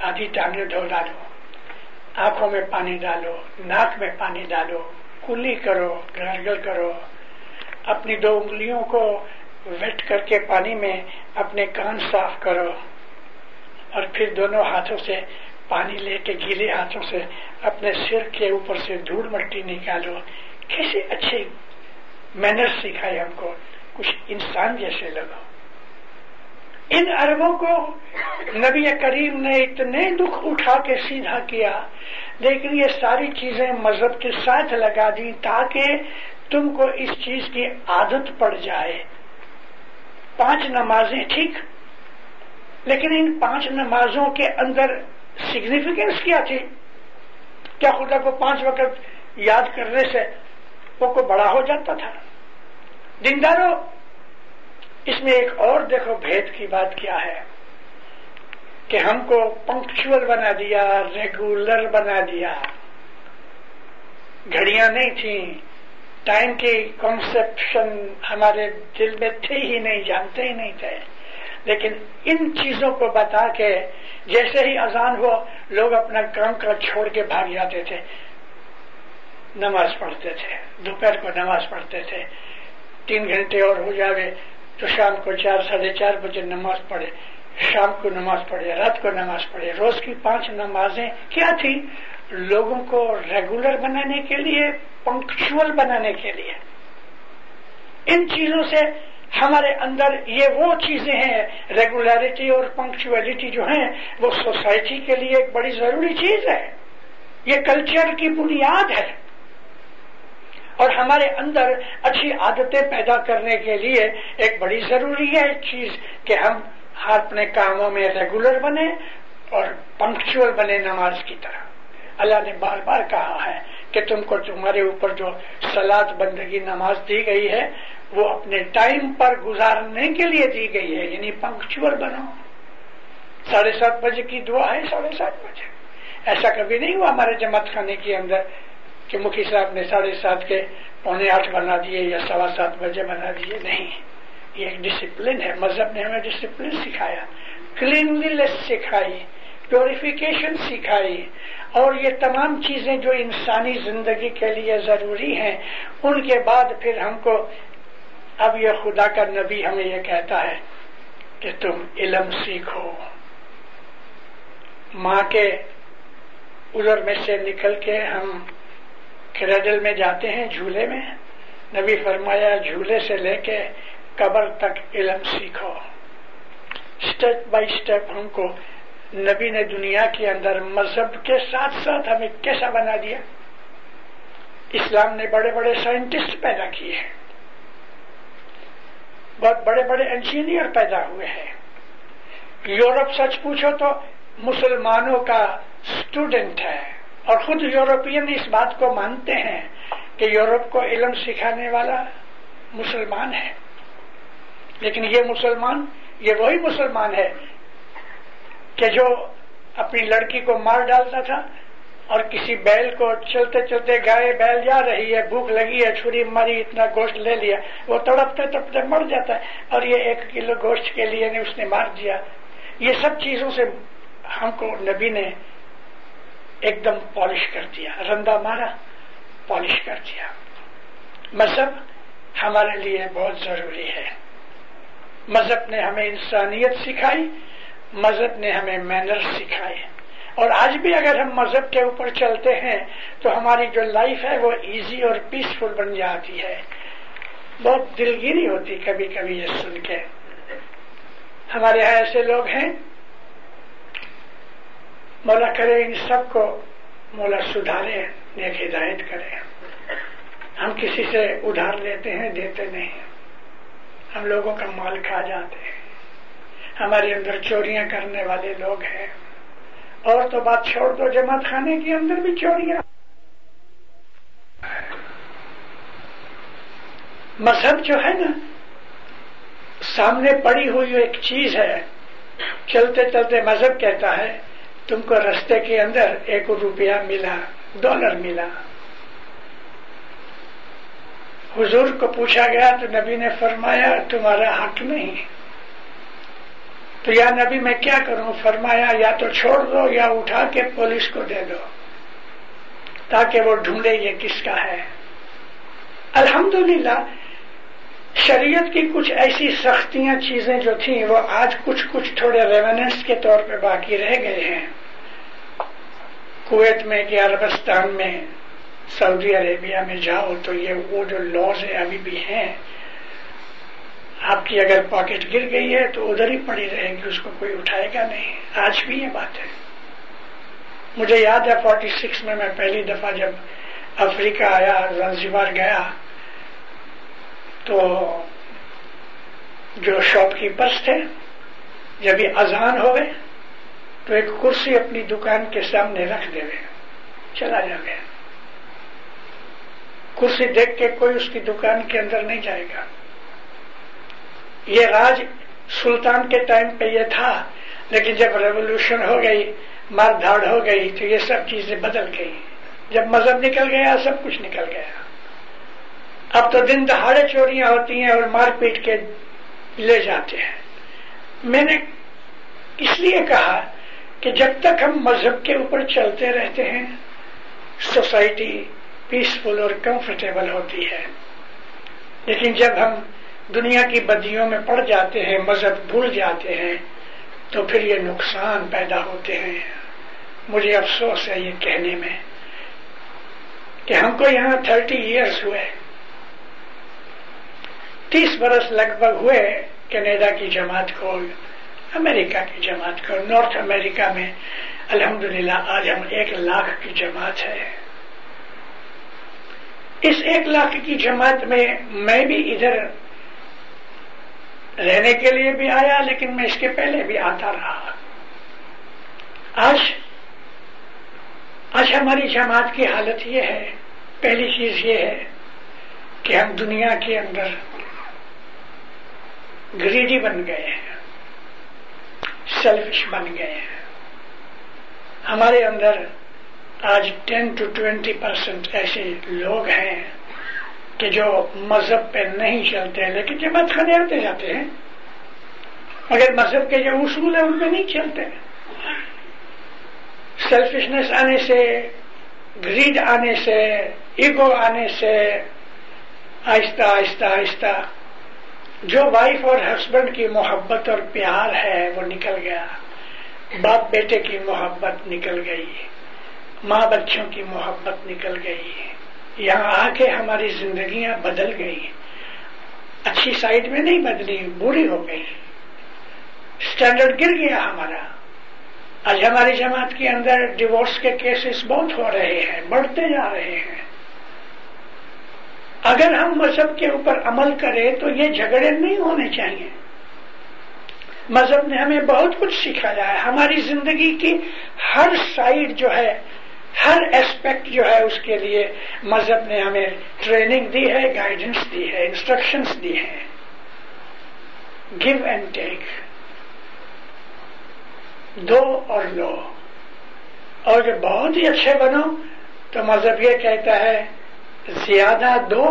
آدھی ٹانگیں دھو ڈالو، آنکھوں میں پانی ڈالو، ناک میں پانی ڈالو، کلی کرو، گرگل کرو. اپنی 2 انگلیوں کو ویٹ کر کے پانی میں اپنے کان صاف کرو، اور پھر دونوں ہاتھوں سے پانی لے کے گیلے ہاتھوں سے اپنے سر کے اوپر سے دھول مٹی نکالو. کیسے اچھے مینر سکھائے ہم کو، کچھ انسان جیسے لگو. ان عربوں کو نبی کریم نے اتنے دکھ اٹھا کے سیدھا کیا، لیکن یہ ساری چیزیں مذہب کے ساتھ لگا دی تاکہ تم کو اس چیز کی عادت پڑ جائے. 5 نمازیں ٹھیک، لیکن ان 5 نمازوں کے اندر سگنیفیکینس کیا تھی؟ کیا خدا کو 5 وقت یاد کرنے سے وہ کو بڑا ہو جاتا تھا؟ دینداروں، اس میں ایک اور دیکھو بھید کی بات کیا ہے کہ ہم کو پنکچول بنا دیا، ریگولر بنا دیا. گھڑیاں نہیں تھیں، ٹائم کی کنسپشن ہمارے دل میں تھے ہی نہیں، جانتے ہی نہیں تھے. لیکن ان چیزوں کو بتا کے جیسے ہی اذان ہوا لوگ اپنا کام کاج چھوڑ کے بھاگ جاتے تھے، نماز پڑھتے تھے. دوپہر کو نماز پڑھتے تھے. 3 گھنٹے اور ہو جاوے تو شام کو 4 ساڑھے 4 بجے نماز پڑھے، شام کو نماز پڑھے، رات کو نماز پڑھے. روز کی 5 نمازیں کیا تھی؟ لوگوں کو ریگولر بنانے کے لیے، پنکچول بنانے کے لیے. ان چیزوں سے ہمارے اندر یہ وہ چیزیں ہیں، ریگولیرٹی اور پنکچولیٹی جو ہیں وہ سوسائٹی کے لیے ایک بڑی ضروری چیز ہے. یہ کلچر کی بنیاد ہے، اور ہمارے اندر اچھی عادتیں پیدا کرنے کے لیے ایک بڑی ضروری ہے چیز کہ ہم اپنے کاموں میں ریگولر بنے اور پنکچول بنے نماز کی طرح. اللہ نے بار بار کہا ہے کہ تم کو تمہارے اوپر جو صلاۃ بندگی نماز دی گئی ہے وہ اپنے ٹائم پر گزارنے کے لیے دی گئی ہے، یعنی پنکچول بنو. 7:30 بجے کی دعا ہے 7:30 بجے. ایسا کبھی نہیں ہوا ہمارے جماعت خانے کے اندر کہ مکھی صاحب نے 7:30 کے 7:45 بنا دیے یا 7:15 بجے بنا دیے. نہیں، یہ ایک ڈسپلن ہے. مذہب نے ہمیں ڈسپلن سکھایا، کلینلیس سکھائی، پیوریفیکیشن سکھائی، اور یہ تمام چیزیں جو انسانی زندگی کے لیے ضروری ہیں. ان کے بعد پھر ہم کو اب یہ خدا کا نبی ہمیں یہ کہتا ہے کہ تم علم سیکھو. ماں کے ادھر میں سے نکل کے ہم کریڈل میں جاتے ہیں، جھولے میں. نبی فرمایا جھولے سے لے کے قبر تک علم سیکھو. اسٹیپ بائی اسٹیپ ہم کو نبی نے دنیا کے اندر مذہب کے ساتھ ساتھ ہمیں کیسا بنا دیا. اسلام نے بڑے بڑے سائنٹسٹ پیدا کیے ہیں، بہت بڑے بڑے انجینئر پیدا ہوئے ہیں. یورپ سچ پوچھو تو مسلمانوں کا اسٹوڈنٹ ہے، اور خود یورپین اس بات کو مانتے ہیں کہ یورپ کو علم سکھانے والا مسلمان ہے، لیکن یہ وہی مسلمان ہے کہ جو اپنی لڑکی کو مار ڈالتا تھا اور کسی بیل کو چلتے چلتے گائے بیل جا رہی ہے، بھوک لگی ہے، چھری ماری، اتنا گوشت لے لیا، وہ تڑپتے تڑپتے مر جاتا ہے، اور یہ 1 کلو گوشت کے لیے اس نے مار دیا۔ یہ سب چیزوں سے ہم کو نبی نے ایک دم پالش کر دیا، رندا مارا، پالش کر دیا۔ مذہب ہمارے لیے بہت ضروری ہے۔ مذہب نے ہمیں انسانیت سکھائی، مذہب نے ہمیں مینرز سکھائے، اور آج بھی اگر ہم مذہب کے اوپر چلتے ہیں تو ہماری جو لائف ہے وہ ایزی اور پیسفل بن جاتی ہے۔ بہت دلگیری ہوتی کبھی کبھی یہ سن کے۔ ہمارے یہاں ایسے لوگ ہیں، مولا کرے ان سب کو مولا سدھارے، نیک ہدایت کرے۔ ہم کسی سے ادھار لیتے ہیں، دیتے نہیں، ہم لوگوں کا مال کھا جاتے ہیں، ہمارے اندر چوریاں کرنے والے لوگ ہیں، اور تو بات چھوڑ دو، جماعت خانے کے اندر بھی چوریاں۔ مذہب جو ہے نا، سامنے پڑی ہوئی ایک چیز ہے، چلتے چلتے مذہب کہتا ہے تم کو رستے کے اندر 1 روپیہ ملا، $1 ملا۔ حضور کو پوچھا گیا تو نبی نے فرمایا تمہارا حق نہیں۔ تو یا نبی میں کیا کروں؟ فرمایا یا تو چھوڑ دو یا اٹھا کے پولیس کو دے دو تاکہ وہ ڈھونڈے یہ کس کا ہے۔ الحمدللہ شریعت کی کچھ ایسی سختیاں چیزیں جو تھیں وہ آج کچھ تھوڑے ریوننس کے طور پہ باقی رہ گئے ہیں۔ کویت میں کہ عربستان میں، سعودی عربیہ میں جاؤ تو وہ جو لاز ہیں ابھی بھی ہیں۔ آپ کی اگر پاکٹ گر گئی ہے تو ادھر ہی پڑی رہے گی، اس کو کوئی اٹھائے گا نہیں۔ آج بھی یہ بات ہے۔ مجھے یاد ہے 46 میں پہلی دفعہ جب افریقہ آیا، زنزبار گیا، تو جو شاپ کیپرز تھے جب یہ اذان ہوئے تو ایک کرسی اپنی دکان کے سامنے رکھ دے گئے، چلا جائے۔ کرسی دیکھ کے کوئی اس کی دکان کے اندر نہیں جائے گا۔ یہ راج سلطان کے ٹائم پہ یہ تھا، لیکن جب ریولوشن ہو گئی، مار دھاڑ ہو گئی تو یہ سب چیزیں بدل گئی۔ جب مذہب نکل گیا سب کچھ نکل گیا۔ اب تو دن دہاڑے چوریاں ہوتی ہیں اور مار پیٹ کے لے جاتے ہیں۔ میں نے اس لیے کہا کہ جب تک ہم مذہب کے اوپر چلتے رہتے ہیں سوسائٹی پیسفل اور کمفرٹیبل ہوتی ہے، لیکن جب ہم دنیا کی بدیوں میں پڑ جاتے ہیں، مذہب بھول جاتے ہیں، تو پھر یہ نقصان پیدا ہوتے ہیں۔ مجھے افسوس ہے یہ کہنے میں کہ ہم کو یہاں 30 ایئرز ہوئے، 30 برس لگ بھگ ہوئے کینیڈا کی جماعت کو، امریکہ کی جماعت کو، نارتھ امریکہ میں الحمدللہ آج ہم 1 لاکھ کی جماعت ہے۔ اس 1 لاکھ کی جماعت میں بھی ادھر رہنے کے لیے بھی آیا، لیکن میں اس کے پہلے بھی آتا رہا۔ آج ہماری جماعت کی حالت یہ ہے، پہلی چیز یہ ہے کہ ہم دنیا کے اندر گریڈی بن گئے ہیں، سیلفش بن گئے ہیں۔ ہمارے اندر آج 10 to 20% ایسے لوگ ہیں کہ جو مذہب پہ نہیں چلتے، لیکن جماعت خانے آتے جاتے ہیں، مگر مذہب کے جو اصول ہیں ان پہ نہیں چلتے۔ سیلفشنس آنے سے، گریڈ آنے سے، ایگو آنے سے آہستہ آہستہ آہستہ جو وائف اور ہسبینڈ کی محبت اور پیار ہے وہ نکل گیا، باپ بیٹے کی محبت نکل گئی، ماں بچوں کی محبت نکل گئی۔ یہاں آ کے ہماری زندگیاں بدل گئی، اچھی سائڈ میں نہیں بدلی، بری ہو گئی، سٹینڈرڈ گر گیا ہمارا۔ آج ہماری جماعت کے اندر ڈیورس کے کیسز بہت ہو رہے ہیں، بڑھتے جا رہے ہیں۔ اگر ہم مذہب کے اوپر عمل کریں تو یہ جھگڑے نہیں ہونے چاہیے۔ مذہب نے ہمیں بہت کچھ سکھایا ہے، ہماری زندگی کی ہر سائڈ جو ہے ہر ایسپیکٹ جو ہے اس کے لیے مذہب نے ہمیں ٹریننگ دی ہے، گائیڈنس دی ہے، انسٹرکشنز دی ہیں. گیو اینڈ ٹیک، دو اور لو. اور جب بہت ہی اچھے بنو تو مذہب یہ کہتا ہے زیادہ دو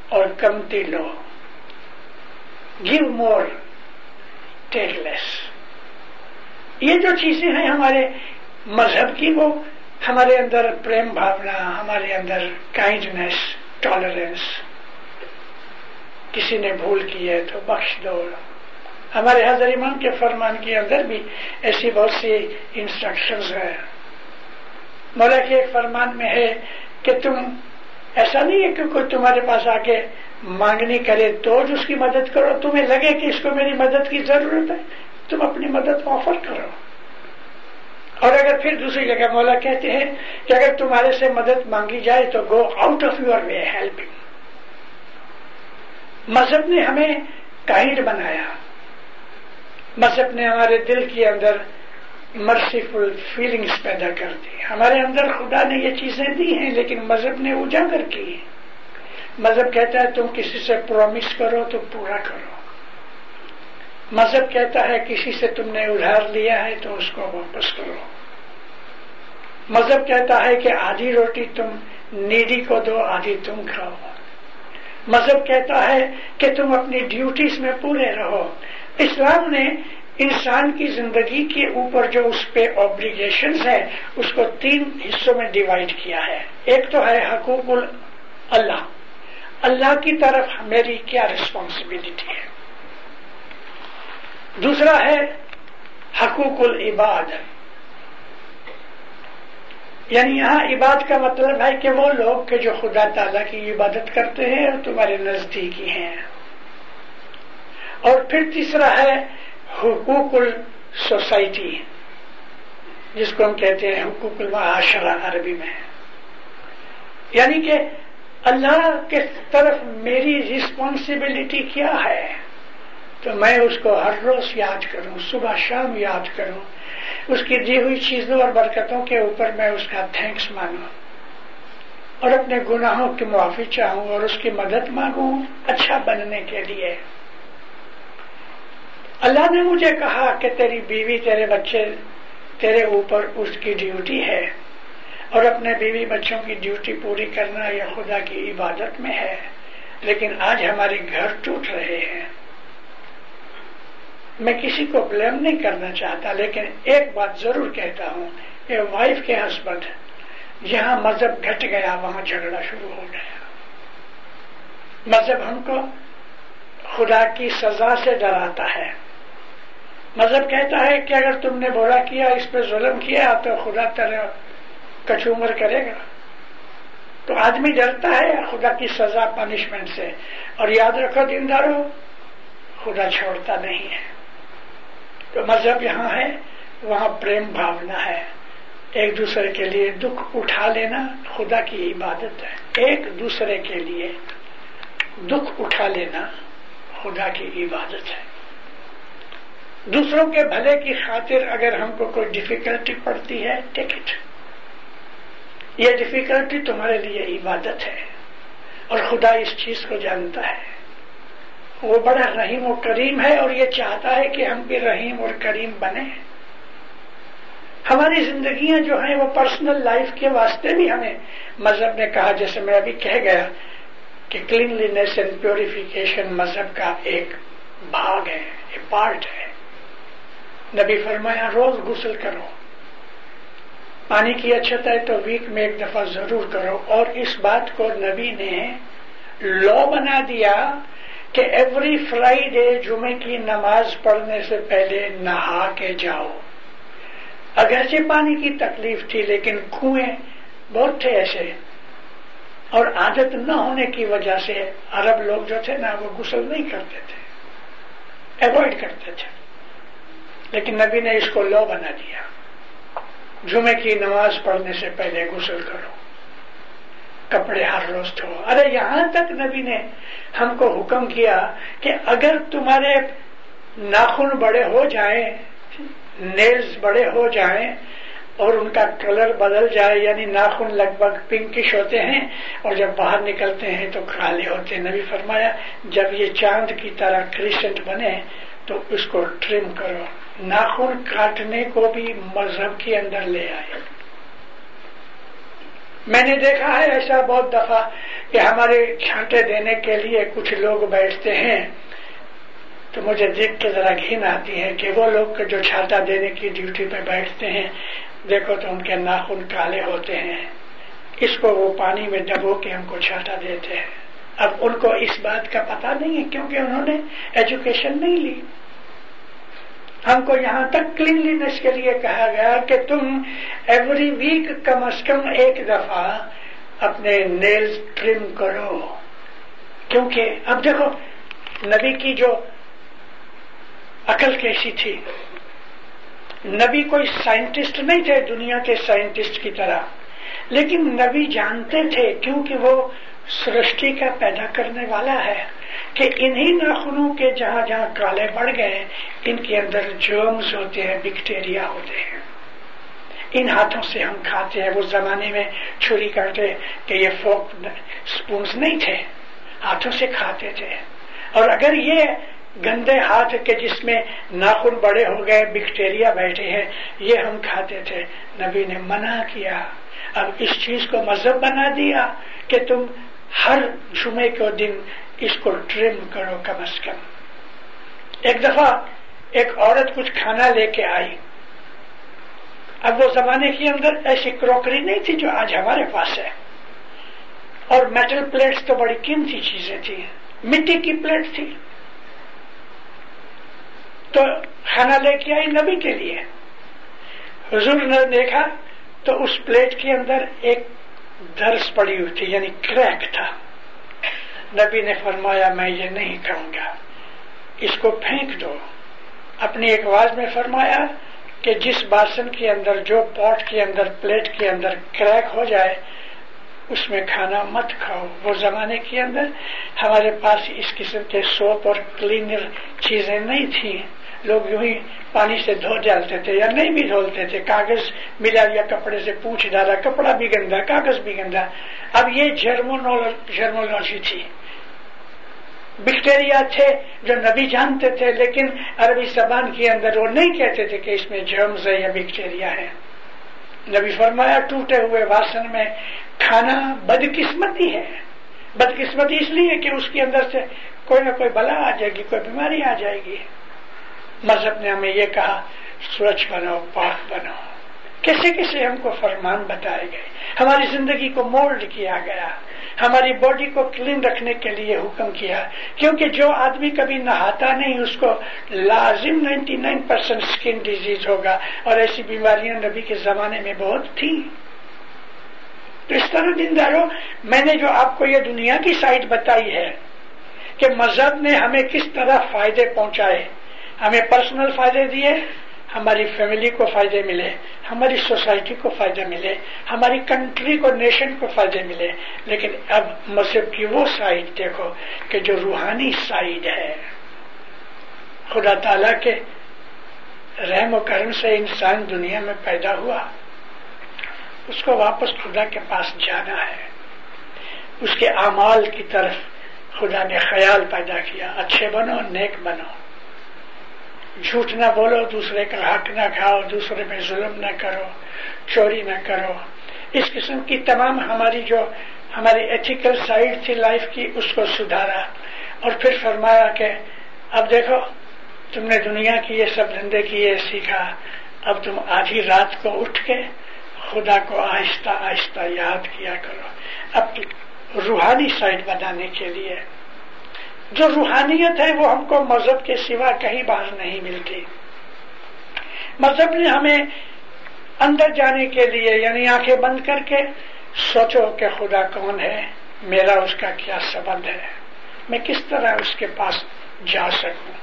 اور کمتی لو. گیو مور ٹیک لیس. یہ جو چیزیں ہیں ہمارے مذہب کی، وہ ہمارے اندر پریم بھاونا، ہمارے اندر کائنڈنیس، ٹالرنس، کسی نے بھول کی ہے تو بخش دو. ہمارے حضرت امام کے فرمان کے اندر بھی ایسی بہت سی انسٹرکشنز ہیں. مولا کے ایک فرمان میں ہے کہ تم ایسا نہیں ہے کہ کوئی تمہارے پاس آ کے مانگنی کرے تو اس کی مدد کرو. تمہیں لگے کہ اس کو میری مدد کی ضرورت ہے، تم اپنی مدد آفر کرو. اور اگر پھر دوسری جگہ مولا کہتے ہیں کہ اگر تمہارے سے مدد مانگی جائے تو go out of your way helping. مذہب نے ہمیں کائنڈ بنایا. مذہب نے ہمارے دل کے اندر مرسیفل فیلنگز پیدا کر دی. ہمارے اندر خدا نے یہ چیزیں دی ہیں لیکن مذہب نے اجاگر کی. مذہب کہتا ہے تم کسی سے پرومس کرو تو پورا کرو. مذہب کہتا ہے کسی سے تم نے ادھار لیا ہے تو اس کو واپس کرو. مذہب کہتا ہے کہ آدھی روٹی تم نیڈی کو دو، آدھی تم کھاؤ. مذہب کہتا ہے کہ تم اپنی ڈیوٹیز میں پورے رہو. اسلام نے انسان کی زندگی کے اوپر جو اس پہ اوبلیگیشنز ہیں اس کو 3 حصوں میں ڈیوائڈ کیا ہے. ایک تو ہے حقوق اللہ، اللہ کی طرف میری کیا ریسپانسبلٹی ہے. دوسرا ہے حقوق العباد، یعنی یہاں عباد کا مطلب ہے کہ وہ لوگ کہ جو خدا تعالیٰ کی عبادت کرتے ہیں اور تمہارے نزدیکی ہیں. اور پھر تیسرا ہے حقوق السوسائٹی، جس کو ہم کہتے ہیں حقوق المعاشرہ عربی میں. یعنی کہ اللہ کے طرف میری رسپانسبلٹی کیا ہے تو میں اس کو ہر روز یاد کروں، صبح شام یاد کروں. اس کی دی ہوئی چیزوں اور برکتوں کے اوپر میں اس کا تھینکس مانوں اور اپنے گناہوں کی معافی چاہوں اور اس کی مدد مانگوں اچھا بننے کے لیے. اللہ نے مجھے کہا کہ تیری بیوی، تیرے بچے، تیرے اوپر اس کی ڈیوٹی ہے اور اپنے بیوی بچوں کی ڈیوٹی پوری کرنا یہ خدا کی عبادت میں ہے. لیکن آج ہمارے گھر ٹوٹ رہے ہیں. میں کسی کو بلیم نہیں کرنا چاہتا لیکن ایک بات ضرور کہتا ہوں کہ وائف کے ہسبینڈ جہاں مذہب گھٹ گیا وہاں جھگڑا شروع ہو گیا. مذہب ہم کو خدا کی سزا سے ڈراتا ہے. مذہب کہتا ہے کہ اگر تم نے برا کیا، اس پہ ظلم کیا تو خدا تیرا کچومر کرے گا. تو آدمی ڈرتا ہے خدا کی سزا، پنشمنٹ سے. اور یاد رکھو دیندارو، خدا چھوڑتا نہیں ہے. تو مذہب یہاں ہے، وہاں پریم بھاونا ہے. ایک دوسرے کے لیے دکھ اٹھا لینا خدا کی عبادت ہے. ایک دوسرے کے لیے دکھ اٹھا لینا خدا کی عبادت ہے. دوسروں کے بھلے کی خاطر اگر ہم کو کوئی ڈیفیکلٹی پڑتی ہے، ٹیک اٹ. یہ ڈیفیکلٹی تمہارے لیے عبادت ہے اور خدا اس چیز کو جانتا ہے. وہ بڑا رحیم و کریم ہے اور یہ چاہتا ہے کہ ہم بھی رحیم اور کریم بنے. ہماری زندگیاں جو ہیں وہ پرسنل لائف کے واسطے بھی ہمیں مذہب نے کہا، جیسے میں ابھی کہہ گیا کہ کلینلینس اینڈ پیوریفیکیشن مذہب کا ایک بھاگ ہے، ایک پارٹ ہے. نبی فرمایا روز غسل کرو. پانی کی اچھت ہے تو ویک میں ایک دفعہ ضرور کرو. اور اس بات کو نبی نے لا بنا دیا کہ ایوری فرائیڈے جمعے کی نماز پڑھنے سے پہلے نہا کے جاؤ. اگرچہ پانی کی تکلیف تھی لیکن کنویں بہت تھے ایسے اور عادت نہ ہونے کی وجہ سے عرب لوگ جو تھے نا وہ غسل نہیں کرتے تھے، ایوائڈ کرتے تھے. لیکن نبی نے اس کو لا بنا دیا، جمعے کی نماز پڑھنے سے پہلے غسل کرو، کپڑے ہر روز دھو. ارے یہاں تک نبی نے ہم کو حکم کیا کہ اگر تمہارے ناخن بڑے ہو جائیں، نیلز بڑے ہو جائیں، اور ان کا کلر بدل جائے، یعنی ناخن لگ بھگ پنکش ہوتے ہیں اور جب باہر نکلتے ہیں تو کالے ہوتے ہیں. نبی فرمایا جب یہ چاند کی طرح کریسنٹ بنے تو اس کو ٹرم کرو. ناخن کاٹنے کو بھی مذہب کے اندر لے آئے. میں نے دیکھا ہے ایسا بہت دفعہ کہ ہمارے چھانٹے دینے کے لیے کچھ لوگ بیٹھتے ہیں تو مجھے دیکھ کے ذرا گھن آتی ہے کہ وہ لوگ جو چھانٹا دینے کی ڈیوٹی پہ بیٹھتے ہیں دیکھو تو ان کے ناخن کالے ہوتے ہیں. اس کو وہ پانی میں ڈبو کے ہم کو چھانٹا دیتے ہیں. اب ان کو اس بات کا پتہ نہیں ہے کیونکہ انہوں نے ایجوکیشن نہیں لی. ہم کو یہاں تک کلینلینس کے لیے کہا گیا کہ تم ایوری ویک کم از کم ایک دفعہ اپنے نیلز ٹرم کرو. کیونکہ اب دیکھو نبی کی جو عقل کیسی تھی. نبی کوئی سائنٹسٹ نہیں تھے دنیا کے سائنٹسٹ کی طرح، لیکن نبی جانتے تھے کیونکہ وہ سرشٹی کا پیدا کرنے والا ہے کہ انہی ناخنوں کے جہاں جہاں کالے پڑ گئے ان کے اندر جرمز ہوتے ہیں، بیکٹیریا ہوتے ہیں. ان ہاتھوں سے ہم کھاتے ہیں. وہ زمانے میں چھری کاٹے کہ یہ فورک سپونز نہیں تھے، ہاتھوں سے کھاتے تھے. اور اگر یہ گندے ہاتھ کے جس میں ناخن بڑے ہو گئے بیکٹیریا بیٹھے ہیں یہ ہم کھاتے تھے. نبی نے منع کیا. اب اس چیز کو مذہب بنا دیا کہ تم ہر جمعے کو دن اس کو ٹرم کرو کم از کم. ایک دفعہ ایک عورت کچھ کھانا لے کے آئی. اب وہ زمانے کے اندر ایسی کروکری نہیں تھی جو آج ہمارے پاس ہے، اور میٹل پلیٹس تو بڑی قیمتی چیزیں تھیں. مٹی کی پلیٹ تھی تو کھانا لے کے آئی نبی کے لیے. حضور نے دیکھا تو اس پلیٹ کے اندر ایک درس پڑی ہوئی تھی، یعنی کریک تھا. نبی نے فرمایا میں یہ نہیں کھاؤں گا، اس کو پھینک دو. اپنی ایک آواز میں فرمایا کہ جس باسن کے اندر، جو پاٹ کے اندر، پلیٹ کے اندر کریک ہو جائے اس میں کھانا مت کھاؤ. وہ زمانے کے اندر ہمارے پاس اس قسم کے سوپ اور کلینر چیزیں نہیں تھیں. لوگ یوں ہی پانی سے دھو ڈالتے تھے یا نہیں بھی دھولتے تھے. کاغذ ملا یا کپڑے سے پوچھ ڈالا، کپڑا بھی گندا، کاغذ بھی گندا. اب یہ جرمولوجی تھی. بیکٹیریا تھے جو نبی جانتے تھے، لیکن عربی زبان کے اندر وہ نہیں کہتے تھے کہ اس میں جرمز ہے یا بیکٹیریا ہے. نبی فرمایا ٹوٹے ہوئے واسن میں کھانا بدقسمتی ہے. بدقسمتی اس لیے کہ اس کے اندر سے کوئی نہ کوئی بلا آ جائے گی، کوئی بیماری آ جائے گی. مذہب نے ہمیں یہ کہا سوچھ بنو، پاک بنو. کیسے کیسے ہم کو فرمان بتائے گئے، ہماری زندگی کو مولڈ کیا گیا، ہماری باڈی کو کلین رکھنے کے لیے حکم کیا. کیونکہ جو آدمی کبھی نہاتا نہیں اس کو لازم 99% اسکن ڈیزیز ہوگا، اور ایسی بیماریاں نبی کے زمانے میں بہت تھیں. تو اس طرح دیندارو، میں نے جو آپ کو یہ دنیا کی سائٹ بتائی ہے کہ مذہب نے ہمیں کس طرح فائدے پہنچائے. ہمیں پرسنل فائدے دیے، ہماری فیملی کو فائدے ملے، ہماری سوسائٹی کو فائدے ملے، ہماری کنٹری کو، نیشن کو فائدے ملے. لیکن اب مذہب کی وہ سائڈ دیکھو کہ جو روحانی سائڈ ہے. خدا تعالیٰ کے رحم و کرم سے انسان دنیا میں پیدا ہوا، اس کو واپس خدا کے پاس جانا ہے. اس کے اعمال کی طرف خدا نے خیال پیدا کیا، اچھے بنو، نیک بنو، جھوٹ نہ بولو، دوسرے کا حق نہ کھاؤ، دوسرے پہ ظلم نہ کرو، چوری نہ کرو. اس قسم کی تمام ہماری ایتھیکل سائڈ تھی لائف کی، اس کو سدھارا. اور پھر فرمایا کہ اب دیکھو تم نے دنیا کی یہ سب زندگی یہ سیکھا، اب تم آدھی رات کو اٹھ کے خدا کو آہستہ آہستہ یاد کیا کرو. اب روحانی سائڈ بنانے کے لیے جو روحانیت ہے وہ ہم کو مذہب کے سوا کہیں باہر نہیں ملتی. مذہب نے ہمیں اندر جانے کے لیے، یعنی آنکھیں بند کر کے سوچو کہ خدا کون ہے، میرا اس کا کیا سبب ہے، میں کس طرح اس کے پاس جا سکوں،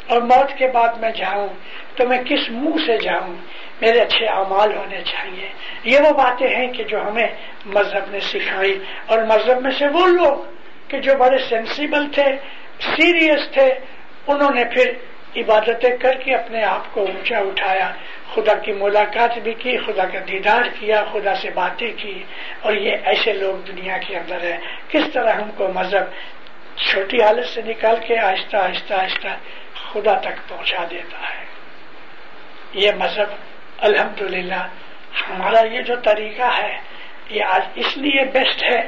اور موت کے بعد میں جاؤں تو میں کس منہ سے جاؤں، میرے اچھے اعمال ہونے چاہیے. یہ وہ باتیں ہیں کہ جو ہمیں مذہب نے سکھائی. اور مذہب میں سے وہ لوگ کہ جو بڑے سینسیبل تھے، سیریس تھے، انہوں نے پھر عبادتیں کر کے اپنے آپ کو اونچا اٹھایا. خدا کی ملاقات بھی کی، خدا کا دیدار کیا، خدا سے باتیں کی، اور یہ ایسے لوگ دنیا کے اندر ہیں. کس طرح ہم کو مذہب چھوٹی حالت سے نکال کے آہستہ آہستہ آہستہ خدا تک پہنچا دیتا ہے. یہ مذہب الحمدللہ ہمارا یہ جو طریقہ ہے یہ آج اس لیے بیسٹ ہے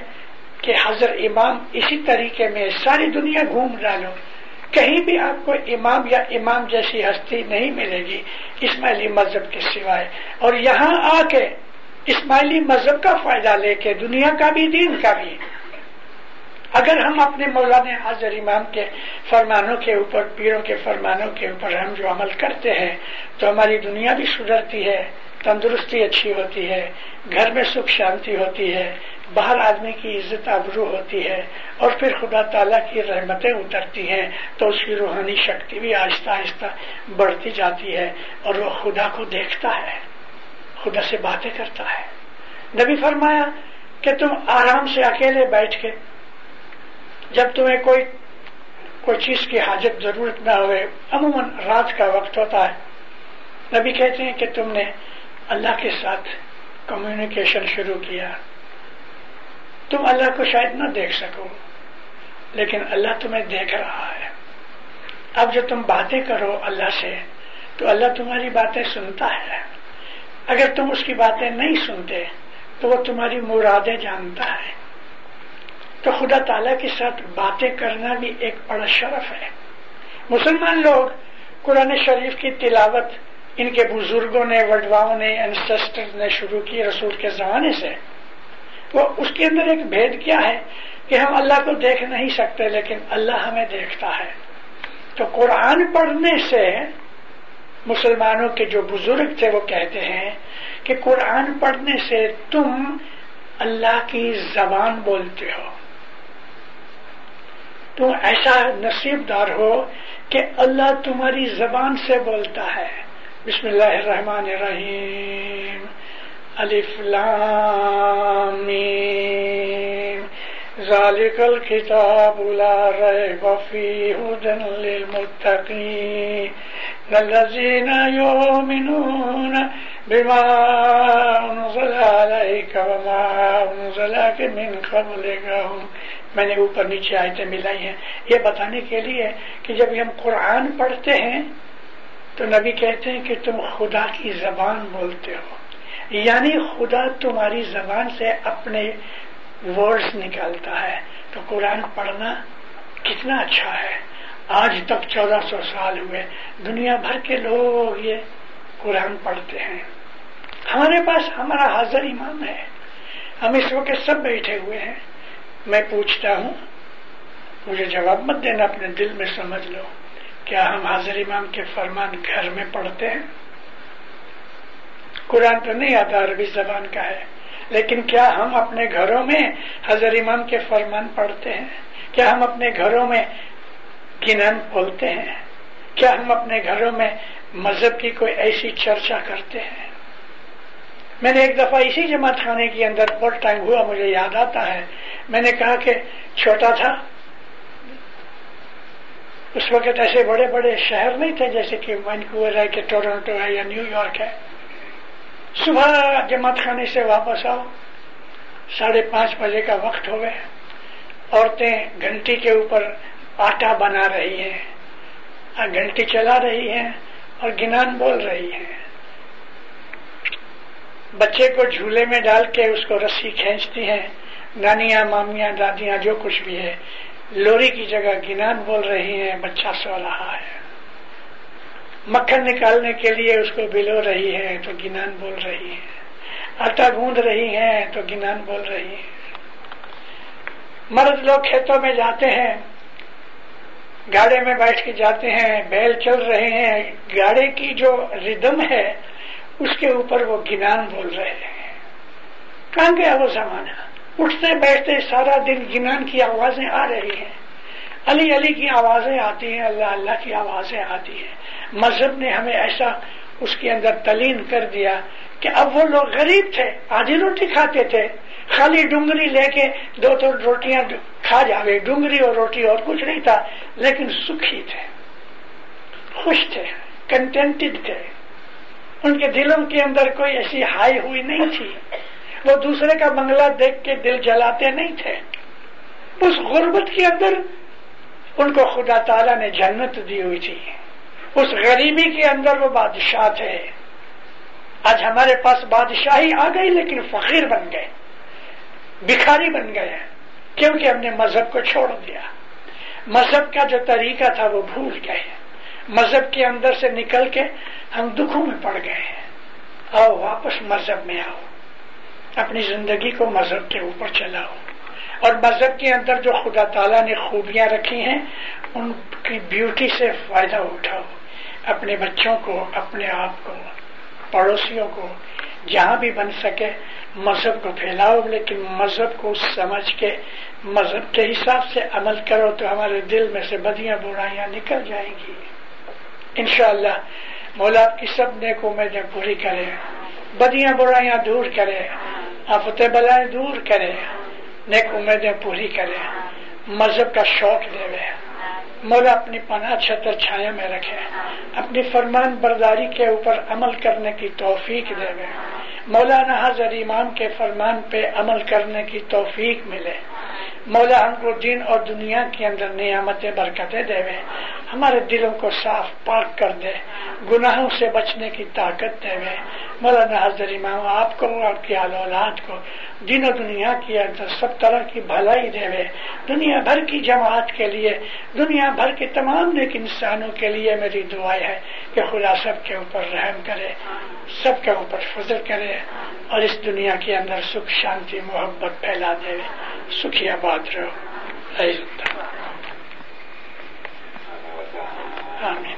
کہ حضرت امام اسی طریقے میں ساری دنیا گھوم ڈالو، کہیں بھی آپ کو امام یا امام جیسی ہستی نہیں ملے گی اسماعیلی مذہب کے سوائے. اور یہاں آ کے اسماعیلی مذہب کا فائدہ لے کے دنیا کا بھی دین کا بھی، اگر ہم اپنے مولانا حضرت امام کے فرمانوں کے اوپر، پیروں کے فرمانوں کے اوپر ہم جو عمل کرتے ہیں تو ہماری دنیا بھی سدھرتی ہے، تندرستی اچھی ہوتی ہے، گھر میں سکھ شانتی ہوتی ہے، باہر آدمی کی عزت آبرو ہوتی ہے، اور پھر خدا تعالیٰ کی رحمتیں اترتی ہیں تو اس کی روحانی شکتی بھی آہستہ آہستہ بڑھتی جاتی ہے، اور وہ خدا کو دیکھتا ہے، خدا سے باتیں کرتا ہے. نبی فرمایا کہ تم آرام سے اکیلے بیٹھ کے جب تمہیں کوئی چیز کی حاجت ضرورت نہ ہوئے، عموماً رات کا وقت ہوتا ہے، نبی کہتے ہیں کہ تم نے اللہ کے ساتھ کمیونیکیشن شروع کیا. تم اللہ کو شاید نہ دیکھ سکو لیکن اللہ تمہیں دیکھ رہا ہے. اب جو تم باتیں کرو اللہ سے تو اللہ تمہاری باتیں سنتا ہے. اگر تم اس کی باتیں نہیں سنتے تو وہ تمہاری مرادیں جانتا ہے. تو خدا تعالیٰ کے ساتھ باتیں کرنا بھی ایک بڑا شرف ہے. مسلمان لوگ قرآن شریف کی تلاوت ان کے بزرگوں نے، وڈواؤں نے، اینسسٹر نے شروع کی رسول کے زمانے سے. وہ اس کے اندر ایک بھید کیا ہے کہ ہم اللہ کو دیکھ نہیں سکتے لیکن اللہ ہمیں دیکھتا ہے. تو قرآن پڑھنے سے مسلمانوں کے جو بزرگ تھے وہ کہتے ہیں کہ قرآن پڑھنے سے تم اللہ کی زبان بولتے ہو، تم ایسا نصیب دار ہو کہ اللہ تمہاری زبان سے بولتا ہے. بسم اللہ الرحمن الرحیم، الف لام میم، ذالک الکتاب لا ریب فیہ ھدی للمتقین الذین یؤمنون بما انزل الیک وما انزل من قبلک. میں نے اوپر نیچے آیتیں ملائی ہیں یہ بتانے کے لیے کہ جب ہم قرآن پڑھتے ہیں تو نبی کہتے ہیں کہ تم خدا کی زبان بولتے ہو، یعنی خدا تمہاری زبان سے اپنے ورڈز نکالتا ہے. تو قرآن پڑھنا کتنا اچھا ہے. آج تک 1400 سال ہوئے دنیا بھر کے لوگ یہ قرآن پڑھتے ہیں. ہمارے پاس ہمارا حاضر امام ہے، ہم اس وقت سب بیٹھے ہوئے ہیں. میں پوچھتا ہوں، مجھے جواب مت دینا، اپنے دل میں سمجھ لو، کیا ہم حاضر امام کے فرمان گھر میں پڑھتے ہیں؟ قرآن تو نہیں آتا، عربی زبان کا ہے، لیکن کیا ہم اپنے گھروں میں حضرت امام کے فرمان پڑھتے ہیں؟ کیا ہم اپنے گھروں میں گنان بولتے ہیں؟ کیا ہم اپنے گھروں میں مذہب کی کوئی ایسی چرچا کرتے ہیں؟ میں نے ایک دفعہ اسی جماعت خانے کے اندر بہت ٹائم ہوا، مجھے یاد آتا ہے، میں نے کہا کہ چھوٹا تھا اس وقت، ایسے بڑے بڑے شہر نہیں تھے جیسے کہ وینکوور ہے کہ ٹورنٹو ہے یا نیو یارک ہے. صبح جماعت خانے سے واپس آؤ، 5:30 بجے کا وقت ہو گئے، عورتیں گھنٹی کے اوپر آٹا بنا رہی ہیں، گھنٹی چلا رہی ہیں اور گنان بول رہی ہیں. بچے کو جھولے میں ڈال کے اس کو رسی کھینچتی ہیں، نانیاں، مامیاں، دادیاں، جو کچھ بھی ہے، لوری کی جگہ گنان بول رہی ہیں. بچہ سو رہا ہے، مکھن نکالنے کے لیے اس کو بلو رہی ہے تو گنان بول رہی ہے، آٹا گوندھ رہی ہیں تو گنان بول رہی ہے. مرد لوگ کھیتوں میں جاتے ہیں، گاڑے میں بیٹھ کے جاتے ہیں، بیل چل رہے ہیں، گاڑے کی جو ردم ہے اس کے اوپر وہ گنان بول رہے ہیں. کہاں گیا وہ زمانہ؟ اٹھتے بیٹھتے سارا دن گنان کی آوازیں آ رہی ہیں، علی علی کی آوازیں آتی ہیں، اللہ اللہ کی آوازیں آتی ہیں. مذہب نے ہمیں ایسا اس کے اندر تلین کر دیا کہ اب وہ لوگ غریب تھے، آدھی روٹی کھاتے تھے، خالی ڈونگری لے کے 2 روٹیاں کھا جاوے، ڈونگری اور روٹی اور کچھ نہیں تھا، لیکن سکھی تھے، خوش تھے، کنٹینٹڈ تھے. ان کے دلوں کے اندر کوئی ایسی ہائی ہوئی نہیں تھی، وہ دوسرے کا بنگلہ دیکھ کے دل جلاتے نہیں تھے. اس غربت کے اندر ان کو خدا تعالیٰ نے جنت دی ہوئی تھی. اس غریبی کے اندر وہ بادشاہ تھے. آج ہمارے پاس بادشاہی آ گئی لیکن فقیر بن گئے، بھکاری بن گئے، کیونکہ ہم نے مذہب کو چھوڑ دیا. مذہب کا جو طریقہ تھا وہ بھول گئے. مذہب کے اندر سے نکل کے ہم دکھوں میں پڑ گئے. آؤ واپس مذہب میں آؤ، اپنی زندگی کو مذہب کے اوپر چلاؤ، اور مذہب کے اندر جو خدا تعالیٰ نے خوبیاں رکھی ہیں ان کی بیوٹی سے فائدہ اٹھاؤ. اپنے بچوں کو، اپنے آپ کو، پڑوسیوں کو، جہاں بھی بن سکے مذہب کو پھیلاؤ، لیکن مذہب کو سمجھ کے مذہب کے حساب سے عمل کرو تو ہمارے دل میں سے بدیاں برائیاں نکل جائیں گی. انشاءاللہ مولا آپ کی سب نیک امیدیں پوری کرے، بدیاں برائیاں دور کرے، آفت بلائیں دور کرے، نیک امیدیں پوری کرے، مذہب کا شوق دے. مولا اپنی پناہ چھتر چھایا میں رکھے، اپنی فرمان برداری کے اوپر عمل کرنے کی توفیق دے. مولانا حضرت امام کے فرمان پہ عمل کرنے کی توفیق ملے. مولا ہم کو دین اور دنیا کے اندر نعمتیں برکتیں دے، ہمارے دلوں کو صاف پاک کر دے، گناہوں سے بچنے کی طاقت دے. مولانا حضرت امام آپ کو اور آپ کی آل اولاد کو دین و دنیا کے اندر سب طرح کی بھلائی دے. دنیا بھر کی جماعت کے لیے، دنیا بھر کے تمام نیک انسانوں کے لیے میری دعا ہے کہ خدا سب کے اوپر رحم کرے، سب کے اوپر فضل کرے، اور اس دنیا کے اندر سکھ شانتی محبت پھیلا دے. سکھی آباد رہو. آمین.